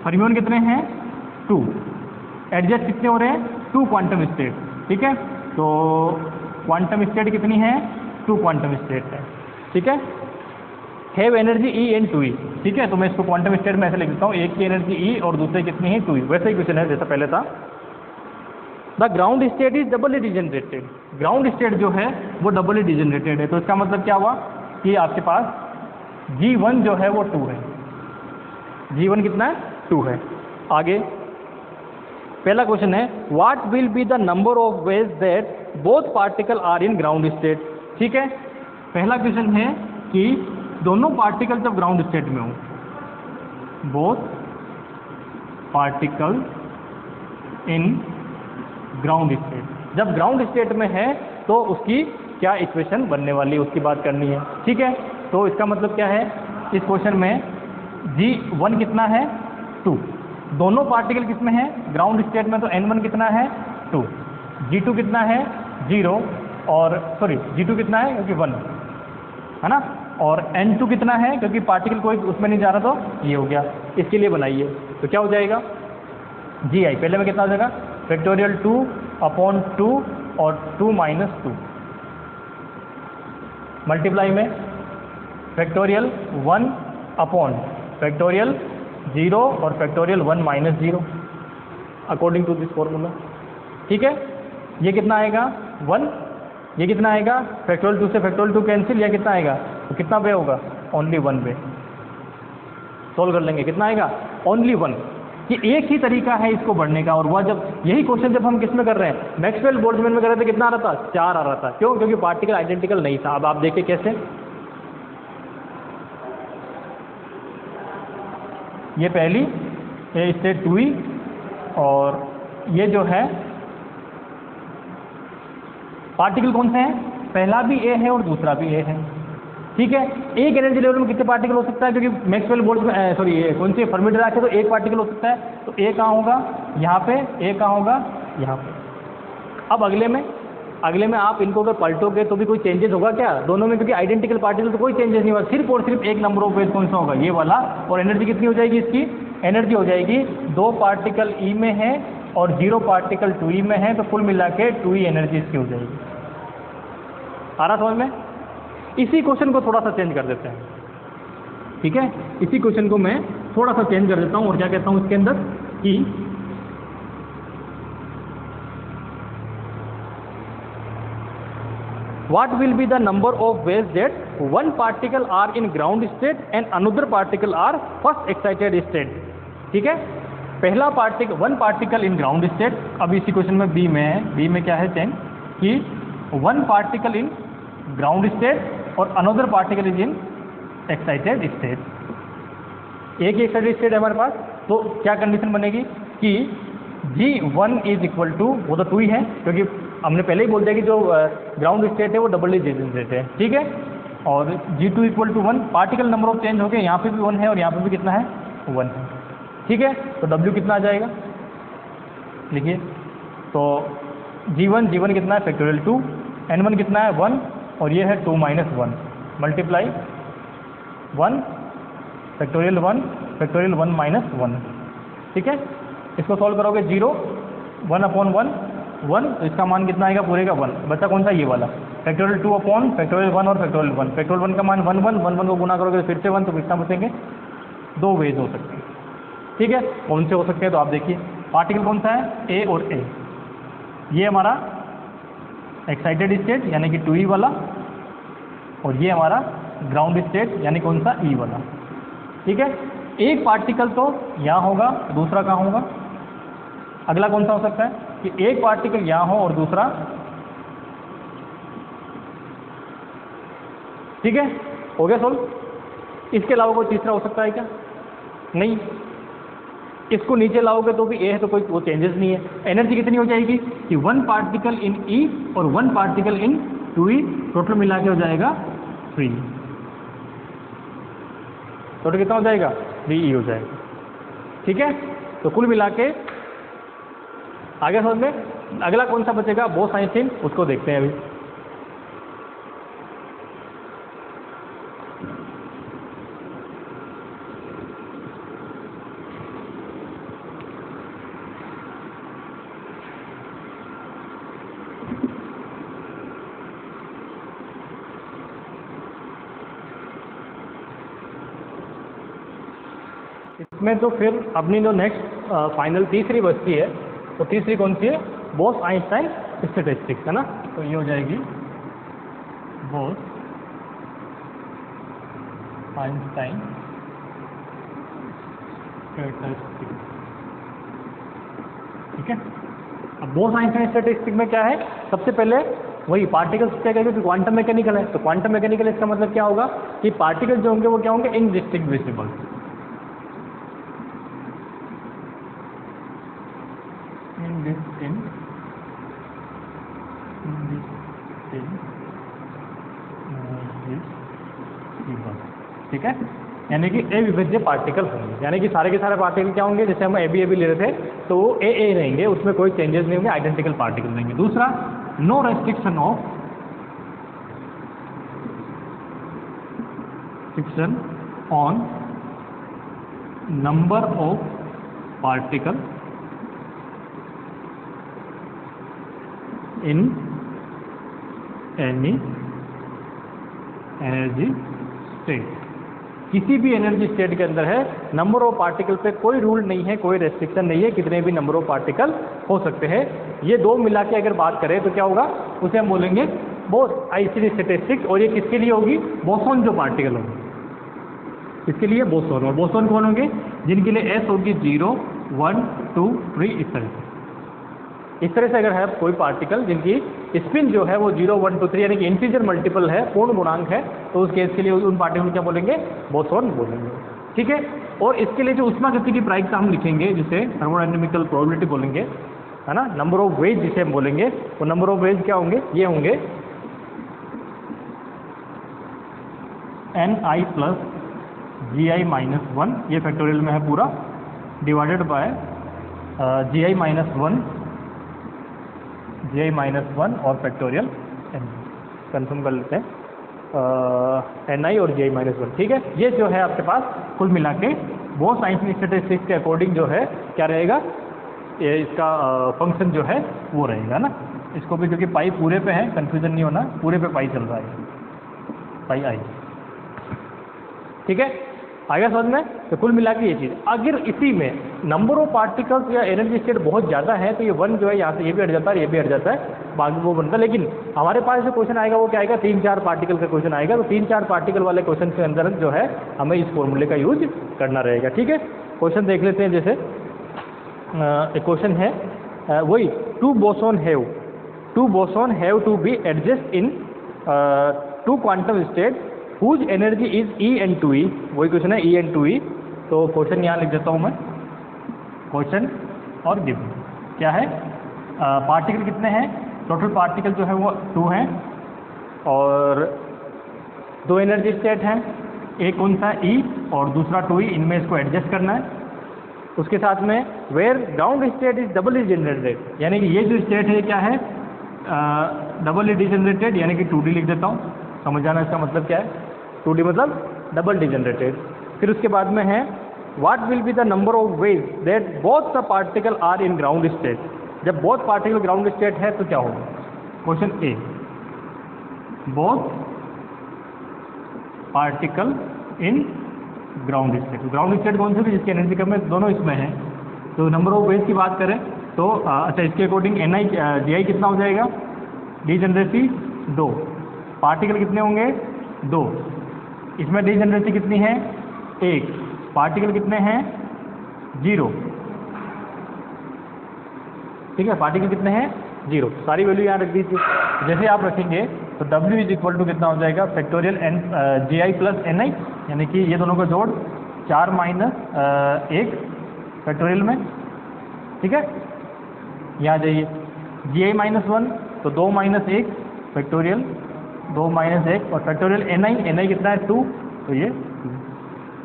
फर्मियन कितने हैं 2, एडजस्ट कितने हो रहे हैं 2 क्वांटम स्टेट, ठीक है, तो क्वांटम स्टेट कितनी है 2 क्वांटम स्टेट है, ठीक है। Have energy E and 2E, ठीक है, तो मैं इसको क्वांटम स्टेट में ऐसे लिख देता हूँ, एक की एनर्जी E और दूसरे कितनी है 2E, वैसे ही क्वेश्चन है जैसा पहले था। The ground state is doubly degenerated, ground state जो है वो डबली डिजेनरेटेड है, तो इसका मतलब क्या हुआ कि आपके पास G1 जो है वो 2 है, G1 कितना है 2 है। आगे पहला क्वेश्चन है what will be the number of ways that both particle are in ground state, ठीक है। पहला क्वेश्चन है कि दोनों पार्टिकल जब ग्राउंड स्टेट में हो, both particle in ground state, जब ग्राउंड स्टेट में है तो उसकी क्या इक्वेशन बनने वाली है उसकी बात करनी है, ठीक है। तो इसका मतलब क्या है, इस क्वेश्चन में G1 कितना है 2, दोनों पार्टिकल किसमें है ग्राउंड स्टेट में, तो N1 कितना है 2, G2 कितना है 0, और सॉरी G2 कितना है क्योंकि 1 है ना, और N2 कितना है क्योंकि पार्टिकल कोई उसमें नहीं जा रहा, तो ये हो गया, इसके लिए बनाइए, तो क्या हो जाएगा Gi, पहले में कितना हो जाएगा फैक्टोरियल 2 अपॉन 2 और 2 माइनस 2, मल्टीप्लाई में फैक्टोरियल 1 अपॉन फैक्टोरियल 0 और factorial 1 minus 0 according to this formula, ठीक है। ये कितना आएगा 1, ये कितना आएगा फैक्टोरियल 2 से फैक्टोरियल 2 कैंसिल, या कितना आएगा, तो कितना पे होगा ओनली 1 पे, सोल्व कर लेंगे, कितना आएगा ओनली 1। ये एक ही तरीका है इसको बढ़ने का, और वह जब यही क्वेश्चन जब हम किस में कर रहे हैं मैक्सवेल बोल्ट्जमैन में कर रहे थे, कितना आ रहा था 4 आ रहा था, क्यों, क्योंकि पार्टिकल आइडेंटिकल नहीं था। अब आप देखिए कैसे, ये पहली स्टेट 2E और ये जो है पार्टिकल कौन से हैं, पहला भी A है और दूसरा भी A है, ठीक है। एक एनर्जी लेवल में कितने पार्टिकल हो सकता है, क्योंकि मैक्सवेल बोल्ट्जमैन सॉरी ये कौन सी फर्मी-डिराक है, तो एक पार्टिकल हो सकता है, तो A कहाँ होगा यहाँ पे, A कहाँ होगा यहाँ पे। अब अगले में आप इनको अगर पलटोगे तो भी कोई चेंजेस होगा क्या दोनों में, क्योंकि आइडेंटिकल पार्टिकल तो कोई चेंजेस नहीं होगा, सिर्फ और सिर्फ एक नंबर ऑफ वेज कौन सा होगा ये वाला, और एनर्जी कितनी हो जाएगी इसकी, एनर्जी हो जाएगी 2 पार्टिकल E में है और 0 पार्टिकल 2E में है, तो कुल मिला के 2E एनर्जी इसकी हो जाएगी। आ रहा समझ में, इसी क्वेश्चन को थोड़ा सा चेंज कर देते हैं, ठीक है, इसी क्वेश्चन को मैं थोड़ा सा चेंज कर देता हूँ, और क्या कहता हूँ इसके अंदर कि what will be the number of ways that one particle are in ground state and another particle are first excited state, ठीक है। पहला particle 1 particle in ground state, अब इसी क्वेश्चन में बी में क्या है 10 कि 1 पार्टिकल इन ग्राउंड स्टेट और another particle is in excited state. एक ही एक्साइटेड स्टेट है हमारे पास, तो क्या कंडीशन बनेगी कि G1 इज इक्वल टू, वो तो 2 ही है क्योंकि हमने पहले ही बोल दिया कि जो ग्राउंड स्टेट है वो डबल स्टेट है, ठीक है। और G2 equal to 1, particle number of change हो गए, यहाँ पे भी 1 है और यहाँ पे भी कितना है 1 है, ठीक है। तो W कितना आ जाएगा लिखिए, तो G1 कितना है फैक्टोरियल 2, N1 कितना है 1 और ये है 2 माइनस 1 मल्टीप्लाई 1 फैक्टोरियल 1 माइनस 1, ठीक है। इसको सॉल्व करोगे 0 1/1 1, तो इसका मान कितना आएगा पूरे का 1, बचा कौन सा ये वाला फैक्टोरियल 2 अपॉन फैक्टोरियल 1 और फैक्टोरियल 1। फैक्टोरियल 1 का मान 1 1 1 1 को गुना करोगे तो फिर से 1, तो कितना बचेंगे 2 वेज हो सकते हैं, ठीक है। कौन से हो सकते हैं तो आप देखिए, पार्टिकल कौन सा है A और A, ये हमारा एक्साइटेड स्टेट यानी कि 2E वाला और ये हमारा ग्राउंड स्टेट यानी कौन सा E वाला, ठीक है। एक पार्टिकल तो यहाँ होगा, दूसरा कहाँ होगा, अगला कौन सा हो सकता है कि एक पार्टिकल यहाँ हो और दूसरा, ठीक है, हो गया सोल्व। इसके अलावा कोई तीसरा हो सकता है क्या, नहीं। इसको नीचे लाओगे तो भी A है तो कोई वो चेंजेस नहीं है। एनर्जी कितनी हो जाएगी कि 1 पार्टिकल इन E और 1 पार्टिकल इन 2E, टोटल मिला के हो जाएगा 3, टोटल कितना हो जाएगा 3E हो जाएगा, ठीक है। तो कुल मिला के आगे समझ में, अगला कौन सा बचेगा बोस आइंस्टीन, उसको देखते हैं अभी। इसमें तो फिर अपनी जो नेक्स्ट फाइनल तीसरी बचती है, तो तीसरी कौन सी है बोस आइंस्टाइन स्टैटिस्टिक्स, है ना। तो ये हो जाएगी बोस आइंस्टाइन स्टैटिस्टिक्स, ठीक है। अब बोस आइंस्टाइन स्टैटिस्टिक्स में क्या है, सबसे पहले वही पार्टिकल्स क्या कहेंगे कि क्वांटम मैकेनिकल है, तो क्वांटम मैकेनिकल इसका मतलब क्या होगा कि पार्टिकल जो होंगे वो क्या होंगे इनडिस्टिंग्विशेबल, ठीक है। यानी कि अविभाज्य पार्टिकल होंगे, यानी कि सारे के सारे पार्टिकल क्या होंगे, जैसे हम ए बी ले रहे थे तो वो ए रहेंगे, उसमें कोई चेंजेस नहीं होंगे, आइडेंटिकल पार्टिकल रहेंगे। दूसरा, no restriction on number of particle in any energy state, किसी भी एनर्जी स्टेट के अंदर है नंबर ऑफ पार्टिकल पे कोई रूल नहीं है, कोई रेस्ट्रिक्शन नहीं है, कितने भी नंबर ऑफ पार्टिकल हो सकते हैं। ये दो मिला के अगर बात करें तो क्या होगा, उसे हम बोलेंगे बोस आइंस्टीन स्टैटिस्टिक्स। और ये किसके लिए होगी, बोसॉन जो पार्टिकल होंगे इसके लिए बोसॉन। और बोसॉन कौन होंगे, जिनके लिए एस होगी 0 1 2 3 इस तरह से अगर है कोई पार्टिकल जिनकी स्पिन जो है वो 0 1 2 3 यानी कि इंटीजर मल्टीपल है, पूर्ण गुणांक है, तो उस केस के लिए उन पार्टिकल क्या बोलेंगे, बोसॉन बोलेंगे, ठीक है। और इसके लिए जो ऊष्मागति की प्रायिकता हम लिखेंगे जिसे थर्मोडायनेमिकल प्रोबेबिलिटी बोलेंगे, है ना, नंबर ऑफ वेज जिसे हम बोलेंगे, वो नंबर ऑफ वेज क्या होंगे, ये होंगे Ni प्लस Gi माइनस 1, ये फैक्टोरियल में है पूरा, डिवाइडेड बाय Gi माइनस 1 और फैक्टोरियल n, कन्फर्म कर लेते हैं Ni और Gi माइनस 1, ठीक है। ये जो है आपके पास कुल मिला के बोस आइंस्टीन स्टैटिस्टिक्स के अकॉर्डिंग जो है क्या रहेगा, ये इसका फंक्शन जो है वो रहेगा ना। इसको भी क्योंकि पाई पूरे पे है, कन्फ्यूजन नहीं होना, पूरे पे पाई चल रहा है, पाई आई, ठीक है। आगे समझ में, तो कुल मिला के ये चीज़, अगर इसी में नंबर ऑफ पार्टिकल्स या एनर्जी स्टेट बहुत ज़्यादा है तो ये 1 जो है यहाँ से ये भी हट जाता है, ये भी हट जाता है, बाकी वो बनता है। लेकिन हमारे पास जो क्वेश्चन आएगा वो क्या आएगा, 3-4 पार्टिकल का क्वेश्चन आएगा, तो 3-4 पार्टिकल वाले क्वेश्चन के अंदर जो है हमें इस फॉर्मूले का यूज करना रहेगा, ठीक है। क्वेश्चन देख लेते हैं, जैसे एक क्वेश्चन है वही, two boson have to be adjust in two quantum state whose energy is E and 2E, वही क्वेश्चन है E and 2E। तो क्वेश्चन यहाँ लिख देता हूँ मैं, क्वेश्चन और गिवन क्या है, पार्टिकल कितने हैं, टोटल पार्टिकल जो है वो 2 हैं और 2 एनर्जी स्टेट हैं, एक कौन सा E और दूसरा 2E, इनमें इसको एडजस्ट करना है। उसके साथ में where ground state is double degenerated, यानी कि ये जो स्टेट है क्या है, डबल डिजेनरेटेड, यानी कि 2D लिख देता हूँ, समझ जाना इसका मतलब क्या है, 2D मतलब डबल डिजेनरेटेड। फिर उसके बाद में है what will be the number of ways that both the particle are in ground state, जब बोथ पार्टिकल ग्राउंड स्टेट है तो क्या होगा, question A, both particle in ground state, ground state कौन सी भी जिसकी एनर्जी कम है, दोनों इसमें है। तो नंबर ऑफ वेज की बात करें तो अच्छा इसके अकॉर्डिंग Ni कितना हो जाएगा, डिजेनरेसी 2, पार्टिकल कितने होंगे 2, इसमें डिजेनरेसी कितनी है 1, पार्टिकल कितने हैं 0, ठीक है, पार्टिकल कितने हैं 0, सारी वैल्यू यहाँ रख दीजिए। जैसे आप रखेंगे तो W इज इक्वल टू कितना हो जाएगा, फैक्टोरियल Gi प्लस Ni, यानी कि ये दोनों का जोड़ 4 माइनस 1 फैक्टोरियल में, ठीक है, यहाँ जाइए Gi माइनस 1 तो 2 माइनस 1 फैक्टोरियल 2 माइनस 1 और फैक्टोरियल Ni कितना है 2, तो ये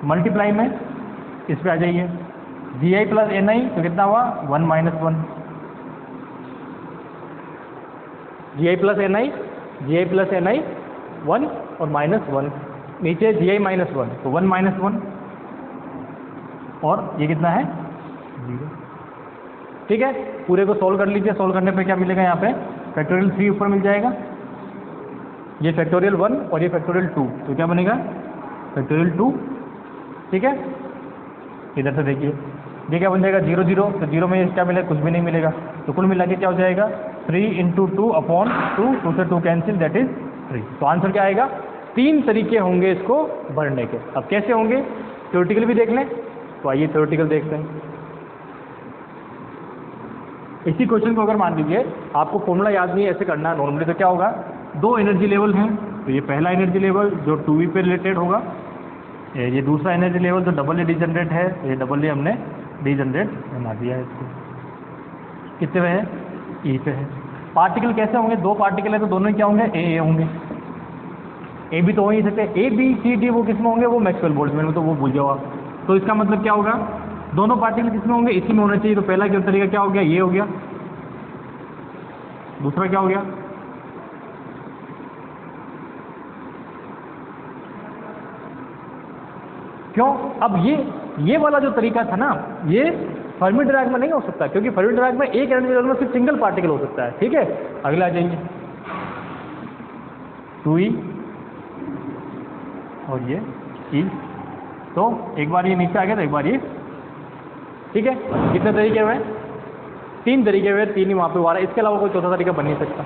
मल्टीप्लाई में इस पे आ जाइए, Gi प्लस Ni तो कितना हुआ 1 माइनस 1, Gi प्लस Ni 1 और माइनस 1, नीचे Gi माइनस 1 तो 1 माइनस 1 और ये कितना है 0, ठीक है। पूरे को सोल्व कर लीजिए, सोल्व करने पे क्या मिलेगा, यहाँ पे फैक्टोरियल 3 ऊपर मिल जाएगा, ये फैक्टोरियल 1 और ये फैक्टोरियल 2, तो क्या बनेगा फैक्टोरियल 2, ठीक है। इधर से देखिए ये क्या बन जाएगा 0 0, तो 0 में क्या मिलेगा, कुछ भी नहीं मिलेगा, तो कुल मिला के क्या हो जाएगा 3 इंटू 2 अपॉन 2, 2 से 2 कैंसिल, दैट इज 3। तो आंसर क्या आएगा, 3 तरीके होंगे इसको भरने के। अब कैसे होंगे, थ्योरेटिकल भी देख लें, तो आइए थ्योरेटिकल देखते हैं। इसी क्वेश्चन को अगर मान लीजिए आपको फॉर्मूला याद नहीं है, ऐसे करना है नॉर्मली, तो क्या होगा, 2 एनर्जी लेवल हैं, तो ये पहला एनर्जी लेवल जो 2E पे रिलेटेड होगा, ये दूसरा एनर्जी लेवल जो डबल डिजेनरेट है, ये डबल हमने डिजेनरेट बना दिया है इसको, कितने पे है E पे है। पार्टिकल कैसे होंगे, 2 पार्टिकल है तो दोनों क्या होंगे ए होंगे, ए भी तो हो ही सकते, A B C D वो किस में होंगे, वो मैक्सवेल बोल्ट्जमैन में, तो वो भूल जाओ आप। तो इसका मतलब क्या होगा, दोनों पार्टिकल किस में होंगे, इसी में होना चाहिए। तो पहला क्या तरीका क्या हो गया, ये हो गया, दूसरा क्या हो गया, क्यों, अब ये वाला जो तरीका था ना, ये फर्मी डिराक में नहीं हो सकता, क्योंकि फर्मी डिराक में एक एनर्जी लेवल में सिर्फ सिंगल पार्टिकल हो सकता है, ठीक है। अगला आ जाइए 2E और ये E, तो एक बार ये नीचे आ गया तो एक बार ये, ठीक है। कितने तरीके हुए, 3 तरीके हुए, 3 ही वहाँ पे हुआ रहा है, इसके अलावा कोई चौथा तरीका बन नहीं सकता।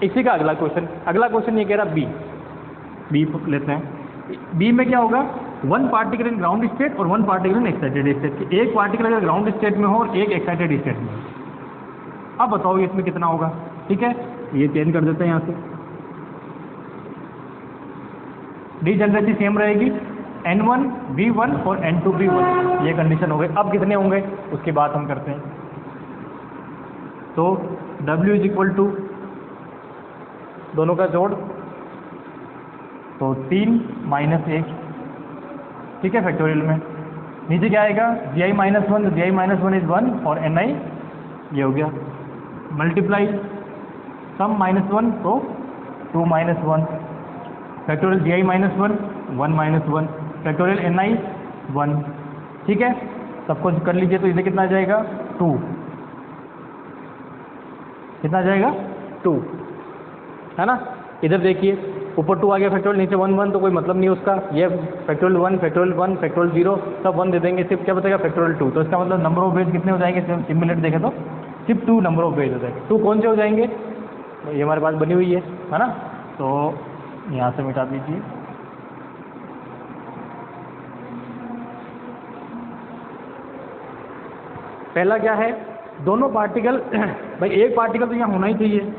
इसी का अगला क्वेश्चन ये कह रहा बी लेते हैं। बी में क्या होगा, 1 पार्टिकल इन ग्राउंड स्टेट और 1 पार्टिकल इन एक्साइटेड स्टेट, एक पार्टिकल अगर ग्राउंड स्टेट में हो और एक एक्साइटेड स्टेट में। अब बताओ इसमें कितना होगा, ठीक है, ये चेंज कर देते हैं यहाँ से, डिजेनरेसी सेम रहेगी, N1 V1 और N2 V1, ये कंडीशन हो गई। अब कितने होंगे उसकी बात हम करते हैं, तो W इज इक्वल टू दोनों का जोड़, तो 3 माइनस 1, ठीक है, फैक्टोरियल में। नीचे क्या आएगा, Gi माइनस 1, तो Gi माइनस 1 इज 1 और Ni ये हो गया, मल्टीप्लाई सम माइनस 1 तो 2 minus 1, factorial Gi minus 1 1 minus 1, factorial Ni 1, ठीक है। सब कुछ कर लीजिए तो इधर कितना आ जाएगा 2, कितना आ जाएगा 2, है ना। इधर देखिए ऊपर 2 आ गया फैक्टोरियल, नीचे 1 1, तो कोई मतलब नहीं उसका, ये फैक्टोरियल 1 फैक्टोरियल 1 फैक्टोरियल 0 सब 1 दे देंगे, सिर्फ क्या बताएगा फैक्टोरियल 2। तो इसका मतलब नंबर ऑफ वेज कितने हो जाएंगे, सिमुलेट देखें तो सिर्फ 2 नंबर ऑफ वेज हो जाएंगे। 2 कौन से हो जाएंगे, ये हमारे पास बनी हुई है ना, तो यहाँ से मिटा दीजिए। पहला क्या है, दोनों पार्टिकल भाई एक पार्टिकल तो यहाँ होना ही चाहिए,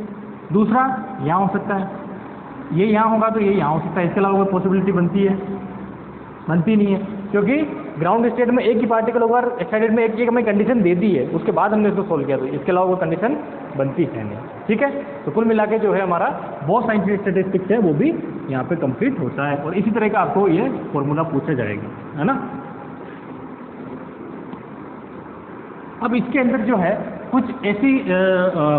दूसरा यहाँ हो सकता है, ये यहाँ होगा तो ये यहाँ हो सकता है, इसके अलावा कोई पॉसिबिलिटी बनती नहीं है, क्योंकि ग्राउंड स्टेट में एक ही पार्टिकल होगा और एक्साइटेड में एक हमें कंडीशन दे दी है, उसके बाद हमने इसको सोल्व किया, तो इसके अलावा कोई कंडीशन बनती है नहीं। ठीक है, तो कुल मिला के जो है हमारा बोस साइंटिफिक स्टैटिस्टिक्स है वो भी यहाँ पे कंप्लीट होता है, और इसी तरह का आपको ये फॉर्मूला पूछा जाएगा, है ना। अब इसके अंदर जो है कुछ ऐसी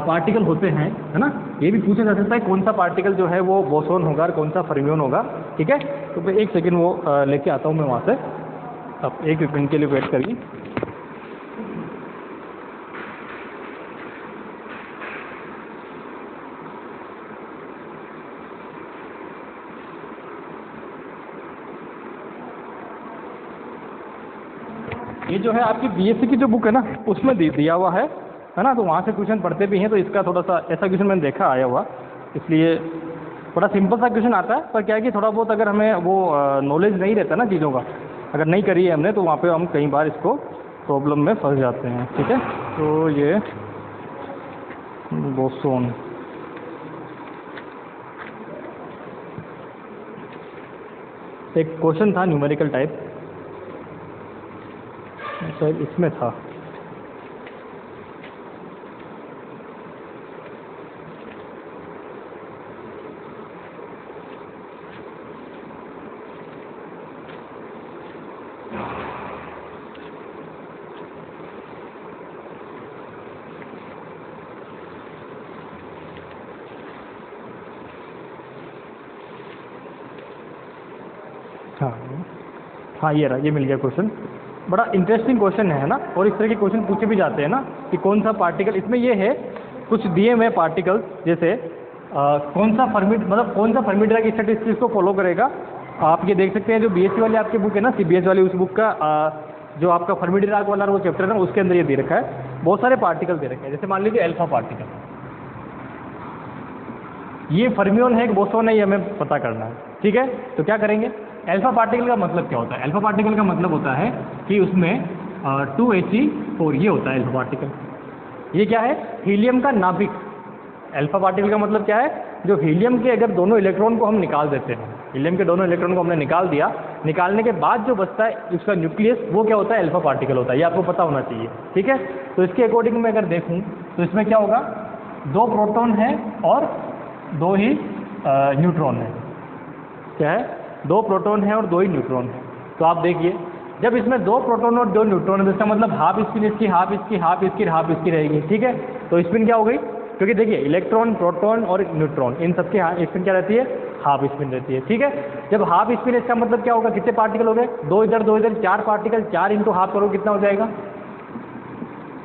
पार्टिकल होते हैं, है ना, ये भी पूछा जा सकता है कौन सा पार्टिकल जो है वो बोसोन होगा और कौन सा फर्मियोन होगा। ठीक है, तो मैं एक सेकंड वो लेके आता हूँ मैं वहाँ से, अब एक मिनट के लिए वेट करिए। ये जो है आपकी बीएससी की जो बुक है ना उसमें दिया हुआ है ना, तो वहाँ से क्वेश्चन पढ़ते भी हैं, तो इसका थोड़ा सा ऐसा क्वेश्चन मैंने देखा आया हुआ, इसलिए थोड़ा सिंपल सा क्वेश्चन आता है, पर क्या है कि थोड़ा बहुत अगर हमें वो नॉलेज नहीं रहता ना चीज़ों का, अगर नहीं करी है हमने, तो वहाँ पे हम कई बार इसको प्रॉब्लम में फंस जाते हैं। ठीक है, तो ये बोसोन, एक क्वेश्चन था न्यूमेरिकल टाइप, शायद इसमें था। हाँ ये रहा, ये मिल गया क्वेश्चन। बड़ा इंटरेस्टिंग क्वेश्चन है ना, और इस तरह के क्वेश्चन पूछे भी जाते हैं ना कि कौन सा पार्टिकल, इसमें ये है कुछ दिए हुए पार्टिकल्स, जैसे कौन सा फर्मी-डिराक की स्टैटिस्टिक्स को फॉलो करेगा। आप ये देख सकते हैं जो बीएससी वाली आपकी बुक है ना, सीबीएस वाली, उस बुक का जो आपका फर्मी-डिराक वाला वो चैप्टर है ना, उसके अंदर ये दे रखा है, बहुत सारे पार्टिकल दे रखे हैं। जैसे मान लीजिए अल्फा पार्टिकल, ये फर्मियोन है कि बोसोन है, ये हमें पता करना है। ठीक है, तो क्या करेंगे, अल्फा पार्टिकल का मतलब क्या होता है? अल्फा पार्टिकल का मतलब होता है कि उसमें 2He4 ये होता है अल्फा पार्टिकल। ये क्या है? हीलियम का नाभिक। अल्फा पार्टिकल का मतलब क्या है? जो हीलियम के अगर दोनों इलेक्ट्रॉन को हम निकाल देते हैं, हीलियम के दोनों इलेक्ट्रॉन को हमने निकाल दिया, निकालने के बाद जो बचता है उसका न्यूक्लियस, वो क्या होता है? अल्फा पार्टिकल होता है। ये आपको पता होना चाहिए। ठीक है, तो इसके अकॉर्डिंग मैं अगर देखूँ तो इसमें क्या होगा, 2 प्रोटॉन है और 2 ही न्यूट्रॉन है। क्या है? 2 प्रोटॉन है और 2 ही न्यूट्रॉन है। तो आप देखिए, जब इसमें 2 प्रोटॉन और 2 न्यूट्रॉन है तो इसका मतलब हाफ स्पिन इसकी, हाफ इसकी, हाफ इसकी, हाफ इसकी रहेगी। ठीक है, तो स्पिन क्या हो गई? क्योंकि देखिए इलेक्ट्रॉन, प्रोटॉन और न्यूट्रॉन, इन सबकी स्पिन क्या रहती है? हाफ स्पिन रहती है। ठीक है, जब हाफ स्पिन, इसका मतलब क्या होगा? कितने पार्टिकल हो गए? 2 इधर 2 इधर, 4 पार्टिकल। 4 इंटू हाफ करो, कितना हो जाएगा?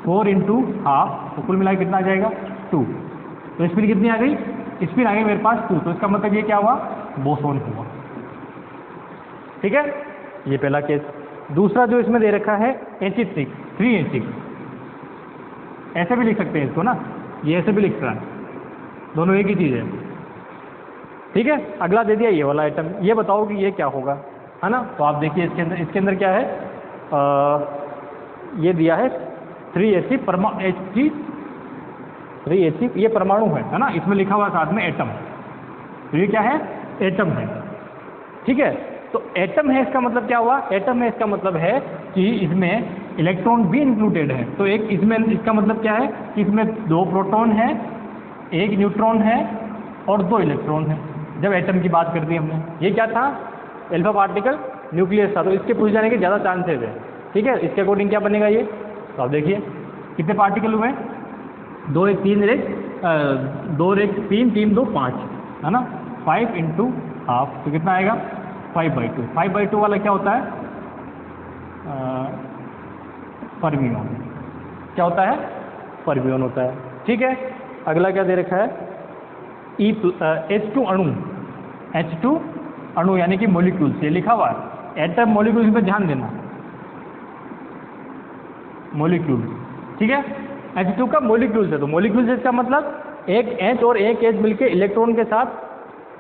4 इंटू हाफ, तो कुल मिला कितना आ जाएगा? 2। तो स्पिन कितनी आ गई? स्पिन आ गई मेरे पास 2। तो इसका मतलब ये क्या हुआ? बोसोन हुआ। ठीक है, ये पहला केस। दूसरा जो इसमें दे रखा है He3, 3He, ऐसे भी लिख सकते हैं इसको ना, ये ऐसे भी लिख रहा है, दोनों एक ही चीज़ है। ठीक है, अगला दे दिया ये वाला आइटम, ये बताओ कि ये क्या होगा, है ना। तो आप देखिए इसके अंदर क्या है, ये दिया है 3He, He, ये परमाणु है ना, इसमें लिखा हुआ साथ में एटम। तो ये क्या है? एटम है। ठीक है, तो एटम है इसका मतलब क्या हुआ? एटम है इसका मतलब है कि इसमें इलेक्ट्रॉन भी इंक्लूडेड है। तो एक इसमें, इसका मतलब क्या है कि इसमें 2 प्रोटॉन है, 1 न्यूट्रॉन है और 2 इलेक्ट्रॉन है। जब एटम की बात कर दी हमने, ये क्या था? अल्फा पार्टिकल, न्यूक्लियस था, तो इसके पूछ जाने के ज़्यादा चांसेज है। ठीक है, इसके अकॉर्डिंग क्या बनेगा ये? तो आप देखिए कितने पार्टिकल हुए? 2 1 3 1 2 1 3 3 2 5, है ना। 5 इंटू हाफ, तो कितना आएगा? 5/2। 5/2 वाला क्या होता है? फर्मियोन। क्या होता है? फर्मियोन होता है। ठीक है, अगला क्या दे रखा है? H2 अणु। H2 अणु यानी कि मॉलिक्यूल्स, ये लिखा हुआ है। एटम मॉलिक्यूल्स पे ध्यान देना, मॉलिक्यूल। ठीक है, H2 का मॉलिक्यूल्स है, तो मॉलिक्यूल्स इसका मतलब एक H और एक H मिलकर इलेक्ट्रॉन के साथ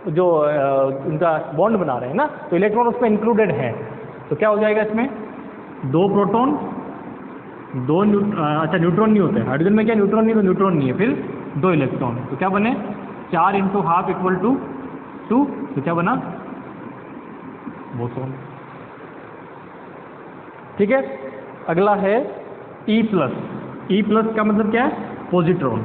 जो उनका बॉन्ड बना रहे हैं ना, तो इलेक्ट्रॉन उसमें इंक्लूडेड है। तो क्या हो जाएगा इसमें? 2 प्रोटॉन, 2 अच्छा न्यूट्रॉन नहीं होते हैं हाइड्रोजन में, क्या न्यूट्रॉन नहीं, तो न्यूट्रॉन नहीं है, फिर 2 इलेक्ट्रॉन। तो क्या बने? 4 इंटू हाफ इक्वल टू 2, तो क्या बना, बोसोन। ठीक है, अगला है E प्लस। E प्लस का मतलब क्या है, पॉजिट्रॉन।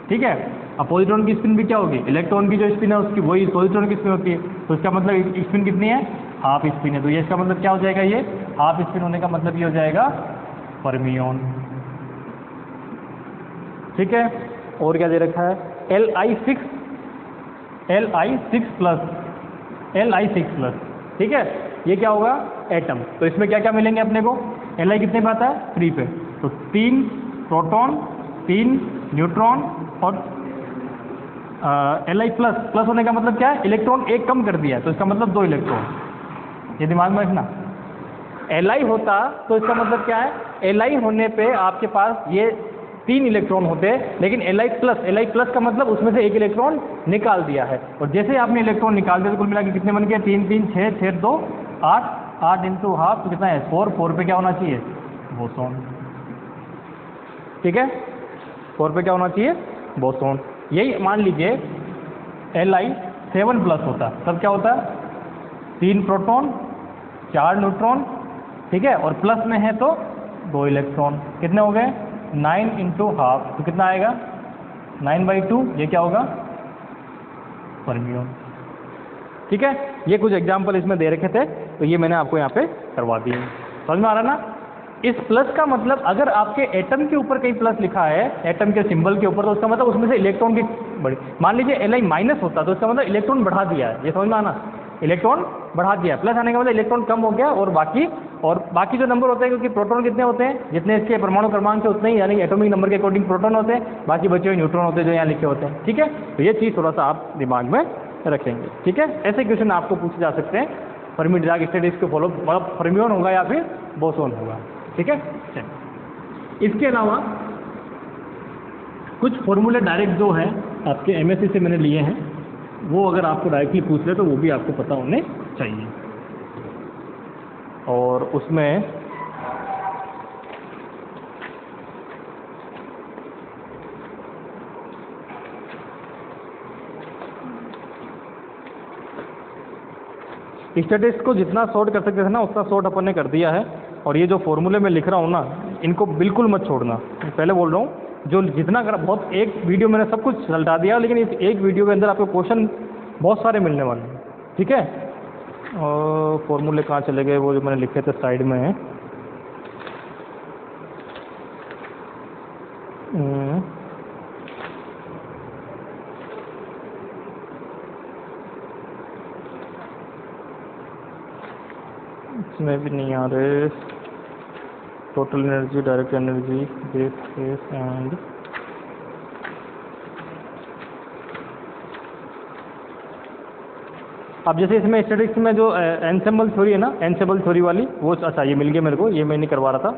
ठीक है, अब पॉजिट्रॉन की स्पिन भी क्या होगी, इलेक्ट्रॉन की जो स्पिन है उसकी वही पॉजिट्रॉन की स्पिन होती है, तो इसका मतलब स्पिन कितनी है, हाफ स्पिन है। तो ये इसका मतलब क्या हो जाएगा, ये हाफ स्पिन होने का मतलब ये हो जाएगा फर्मियन। ठीक है, और क्या दे रखा है, Li6 प्लस, Li6 प्लस। ठीक है, ये क्या होगा, एटम। तो इसमें क्या क्या मिलेंगे अपने को, Li कितने पे आता है, 3 पे, तो 3 प्रोटॉन, 3 न्यूट्रॉन और Li प्लस। प्लस होने का मतलब क्या है, इलेक्ट्रॉन एक कम कर दिया है, तो इसका मतलब 2 इलेक्ट्रॉन। ये दिमाग में रखना। Li होता तो इसका मतलब क्या है, Li होने पे आपके पास ये 3 इलेक्ट्रॉन होते हैं, लेकिन Li प्लस का मतलब उसमें से एक इलेक्ट्रॉन निकाल दिया है, और जैसे ही आपने इलेक्ट्रॉन निकाल दिया तो कुल मिला के कितने बन गए, 3 3 6 6 2 8, 8 इंटू हाफ तो कितना है, 4, 4 पे क्या होना चाहिए, बोसोन। ठीक है, 4 पे क्या होना चाहिए, बोसोन। यही मान लीजिए Li7 प्लस होता, तब क्या होता है, 3 प्रोटॉन 4 न्यूट्रॉन। ठीक है, और प्लस में है तो 2 इलेक्ट्रॉन, कितने हो गए, 9 इंटू हाफ, तो कितना आएगा, 9/2। ये क्या होगा, फर्मियन। ठीक है, ये कुछ एग्जाम्पल इसमें दे रखे थे, तो ये मैंने आपको यहाँ पे करवा दिए। समझ में आ रहा ना। इस प्लस का मतलब अगर आपके एटम के ऊपर कहीं प्लस लिखा है, एटम के सिंबल के ऊपर, तो उसका मतलब उसमें से इलेक्ट्रॉन की बड़ी, मान लीजिए Li माइनस होता तो इसका मतलब इलेक्ट्रॉन बढ़ा दिया है। ये समझ में आना, इलेक्ट्रॉन बढ़ा दिया, प्लस आने का मतलब इलेक्ट्रॉन कम हो गया, और बाकी जो नंबर होते हैं, क्योंकि प्रोटॉन कितने होते हैं, जितने इसके परमाणु क्रमांक है उतने ही, यानी एटॉमिक नंबर के अकॉर्डिंग प्रोटॉन होते हैं, बाकी बचे हुए न्यूट्रॉन होते हैं जो यहाँ लिखे होते हैं। ठीक है, तो ये चीज़ थोड़ा सा आप दिमाग में रखेंगे। ठीक है, ऐसे क्वेश्चन आपको पूछे जा सकते हैं, फर्मी डिराक स्टडीज को फॉलो, मतलब फर्मियन होगा या फिर बोसोन होगा। ठीक है, चलिए इसके अलावा कुछ फॉर्मूले डायरेक्ट जो है आपके एमएससी से मैंने लिए हैं, वो अगर आपको डायरेक्टली पूछ ले तो वो भी आपको पता होने चाहिए। और उसमें स्टैटिस्टिक्स को जितना शॉर्ट कर सकते थे ना उतना शॉर्ट अपन ने कर दिया है। और ये जो फॉर्मूले में लिख रहा हूँ ना, इनको बिल्कुल मत छोड़ना, पहले बोल रहा हूँ, जो जितना कर बहुत, एक वीडियो मैंने सब कुछ सलटा दिया, लेकिन इस एक वीडियो के अंदर आपको क्वेश्चन बहुत सारे मिलने वाले हैं। ठीक है, और फॉर्मूले कहाँ चले गए, वो जो मैंने लिखे थे साइड में है। इसमें भी नहीं आ रहे, total energy, direct energy, base case and अब जैसे इसमें स्टैटिस्टिक्स में जो एनसेम्बल थ्योरी है ना, एनसेम्बल थ्योरी वाली, वो अच्छा ये मिल गया मेरे को, ये मैं नहीं करवा रहा था।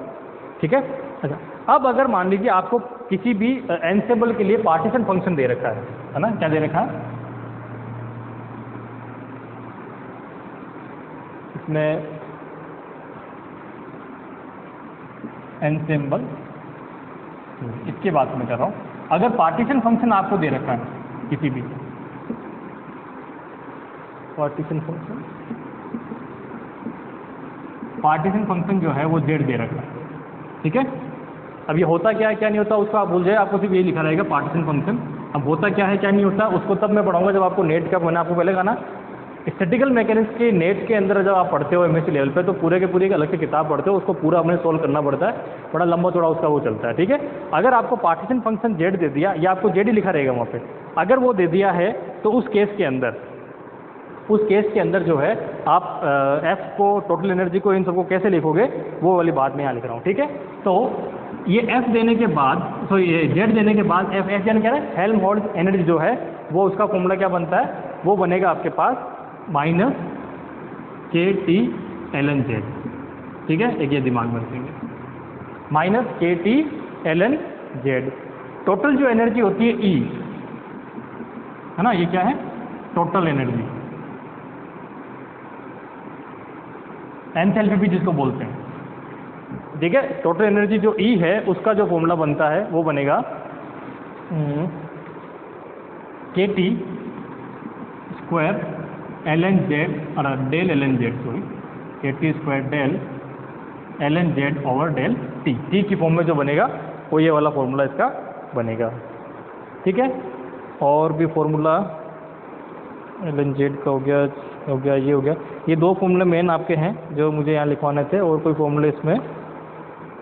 ठीक है, अच्छा अब अगर मान लीजिए आपको किसी भी एनसेम्बल के लिए पार्टीशन फंक्शन दे रखा है ना, क्या दे रखा है इसमें, एनसेम्बल, इसके बात मैं कर रहा हूँ। अगर पार्टीशन फंक्शन आपको दे रखा है किसी भी पार्टीशन फंक्शन जो है वो z दे रखा है। ठीक है, अब ये होता क्या है क्या नहीं होता उसको आप भूल जाए, आपको सिर्फ ये लिखा रहेगा पार्टीशन फंक्शन। अब होता क्या है क्या नहीं होता उसको तब मैं पढ़ाऊंगा जब आपको नेट का, मैंने आपको पहले कहा ना, स्टैटिकल मैकेनिक्स के नेट के अंदर जब आप पढ़ते हो एमएससी लेवल पे, तो पूरे के पूरे एक अलग से किताब पढ़ते हो, उसको पूरा अपने सोल्व करना पड़ता है, बड़ा लंबा थोड़ा उसका वो चलता है। ठीक है, अगर आपको पार्टीशन फंक्शन z दे दिया, या आपको z ही लिखा रहेगा वहाँ पे, अगर वो दे दिया है तो उस केस के अंदर जो है आप F को, टोटल एनर्जी को, इन सबको कैसे लिखोगे वो वाली बात मैं यहाँ लिख रहा हूँ। ठीक है, तो ये F देने के बाद, तो ये Z देने के बाद F यानी क्या है, हेल्महोल्ट्ज़ एनर्जी जो है वो, उसका फॉर्मूला क्या बनता है, वो बनेगा आपके पास -KT ln Z। ठीक है, एक ये दिमाग में रखेंगे, -KT ln Z। टोटल जो एनर्जी होती है E है ना, ये क्या है, टोटल एनर्जी, एंथैल्पी जिसको बोलते हैं। ठीक है, टोटल एनर्जी जो E है उसका जो फॉर्मूला बनता है वो बनेगा K T square L N Z और del L N Z, sorry K T square del L N Z over del T, T की फॉर्म में जो बनेगा वो ये वाला फॉर्मूला इसका बनेगा, ठीक है। और भी फॉर्मूला एल एन जेड का हो गया, ये हो गया। ये दो फॉर्मूले मेन आपके हैं जो मुझे यहाँ लिखवाने थे, और कोई फॉर्मूले इसमें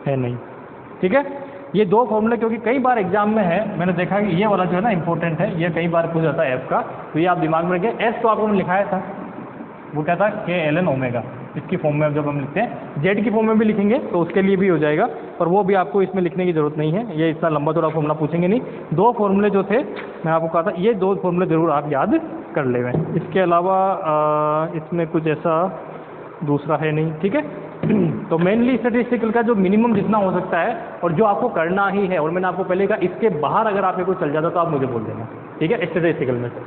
है नहीं, ठीक है। ये दो फॉर्मूले क्योंकि कई बार एग्जाम में है, मैंने देखा कि ये वाला जो है ना इंपॉर्टेंट है, ये कई बार पूछ जाता है एफ का, तो ये आप दिमाग में रखें। एस तो आपको मैंने लिखाया था, वो क्या था, के एल एन ओमेगा, इसकी फॉर्म में जब हम लिखते हैं, जेड की फॉर्म में भी लिखेंगे तो उसके लिए भी हो जाएगा, पर वो भी आपको इसमें लिखने की ज़रूरत नहीं है, ये इतना लंबा थोड़ा फॉर्मूला पूछेंगे नहीं। दो फॉर्मूले जो थे मैं आपको कहा था, ये दो फॉर्मूले ज़रूर आप याद कर ले। इसके अलावा इसमें कुछ ऐसा दूसरा है नहीं, ठीक है। तो मेनली स्टैटिस्टिकल का जो मिनिमम जितना हो सकता है और जो आपको करना ही है, और मैंने आपको पहले कहा इसके बाहर अगर आपके कुछ चल जाता तो आप मुझे बोल देना, ठीक है, स्टैटिस्टिकल में से,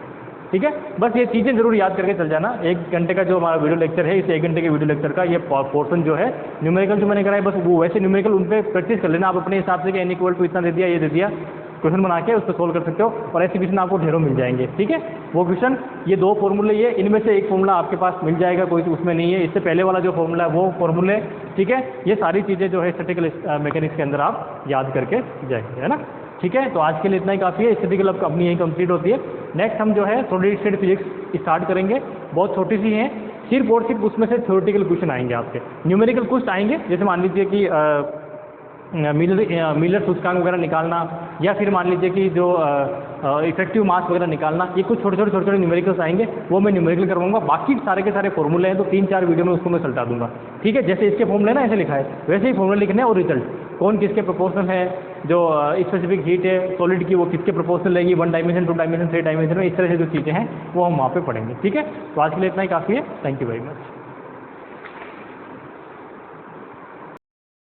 ठीक है। बस ये चीज़ें जरूर याद करके चल जाना। 1 घंटे का जो हमारा वीडियो लेक्चर है, इस 1 घंटे के वीडियो लेक्चर का ये पोर्शन जो है न्यूमेरिकल जो मैंने कराया, बस वो वैसे न्यूमेरिकल उन पर प्रैक्टिस कर लेना आप अपने हिसाब से कि n इक्वल टू इतना दे दिया, ये दे दिया, क्वेश्चन बना के उस पर सोल्व कर सकते हो, और ऐसे क्वेश्चन आपको ढेरों मिल जाएंगे, ठीक है। वो क्वेश्चन, ये दो फॉर्मूले, ये इनमें से एक फॉर्मूला आपके पास मिल जाएगा, कोई उसमें नहीं है, इससे पहले वाला जो फॉर्मूला है वो फॉर्मूले, ठीक है। ये सारी चीज़ें जो है स्टैटिस्टिकल मैकेनिक्स के अंदर आप याद करके जाएंगे, है ना, ठीक है। तो आज के लिए इतना ही काफ़ी है, स्टैटिस्टिकल अब अपनी यही कंप्लीट होती है। नेक्स्ट हम जो है सॉलिड स्टेट फिजिक्स स्टार्ट करेंगे, बहुत छोटी सी है, सिर्फ और सिर्फ उसमें से थ्योरेटिकल क्वेश्चन आएंगे आपके, न्यूमेरिकल कुछ आएंगे, जैसे मान लीजिए कि मिलर सूचकांक वगैरह निकालना, या फिर मान लीजिए कि जो इफेक्टिव मास वगैरह निकालना, ये कुछ छोटे छोटे न्यूमेरिकल्स आएंगे, वो मैं न्यूमेरिकल करवाऊंगा। बाकी सारे के सारे फॉर्मूले हैं तो 3-4 वीडियो में उसको मैं सल्टा दूंगा, ठीक है। जैसे इसके फॉर्मूले ना ऐसे लिखा है, वैसे ही फॉर्मूले लिखने हैं, और रिजल्ट कौन किसके प्रोपोर्शनल है, जो स्पेसिफिक हीट है सॉलिड की वो किसके प्रोपोर्शनल रहेगी, 1 डायमेंशन, 2 डायमेंशन, 3 डायमेंशन में, इस तरह से जो चीज़ें हैं वो हम वहाँ पे पढ़ेंगे, ठीक है। तो आज के लिए इतना ही काफ़ी है, थैंक यू वेरी मच।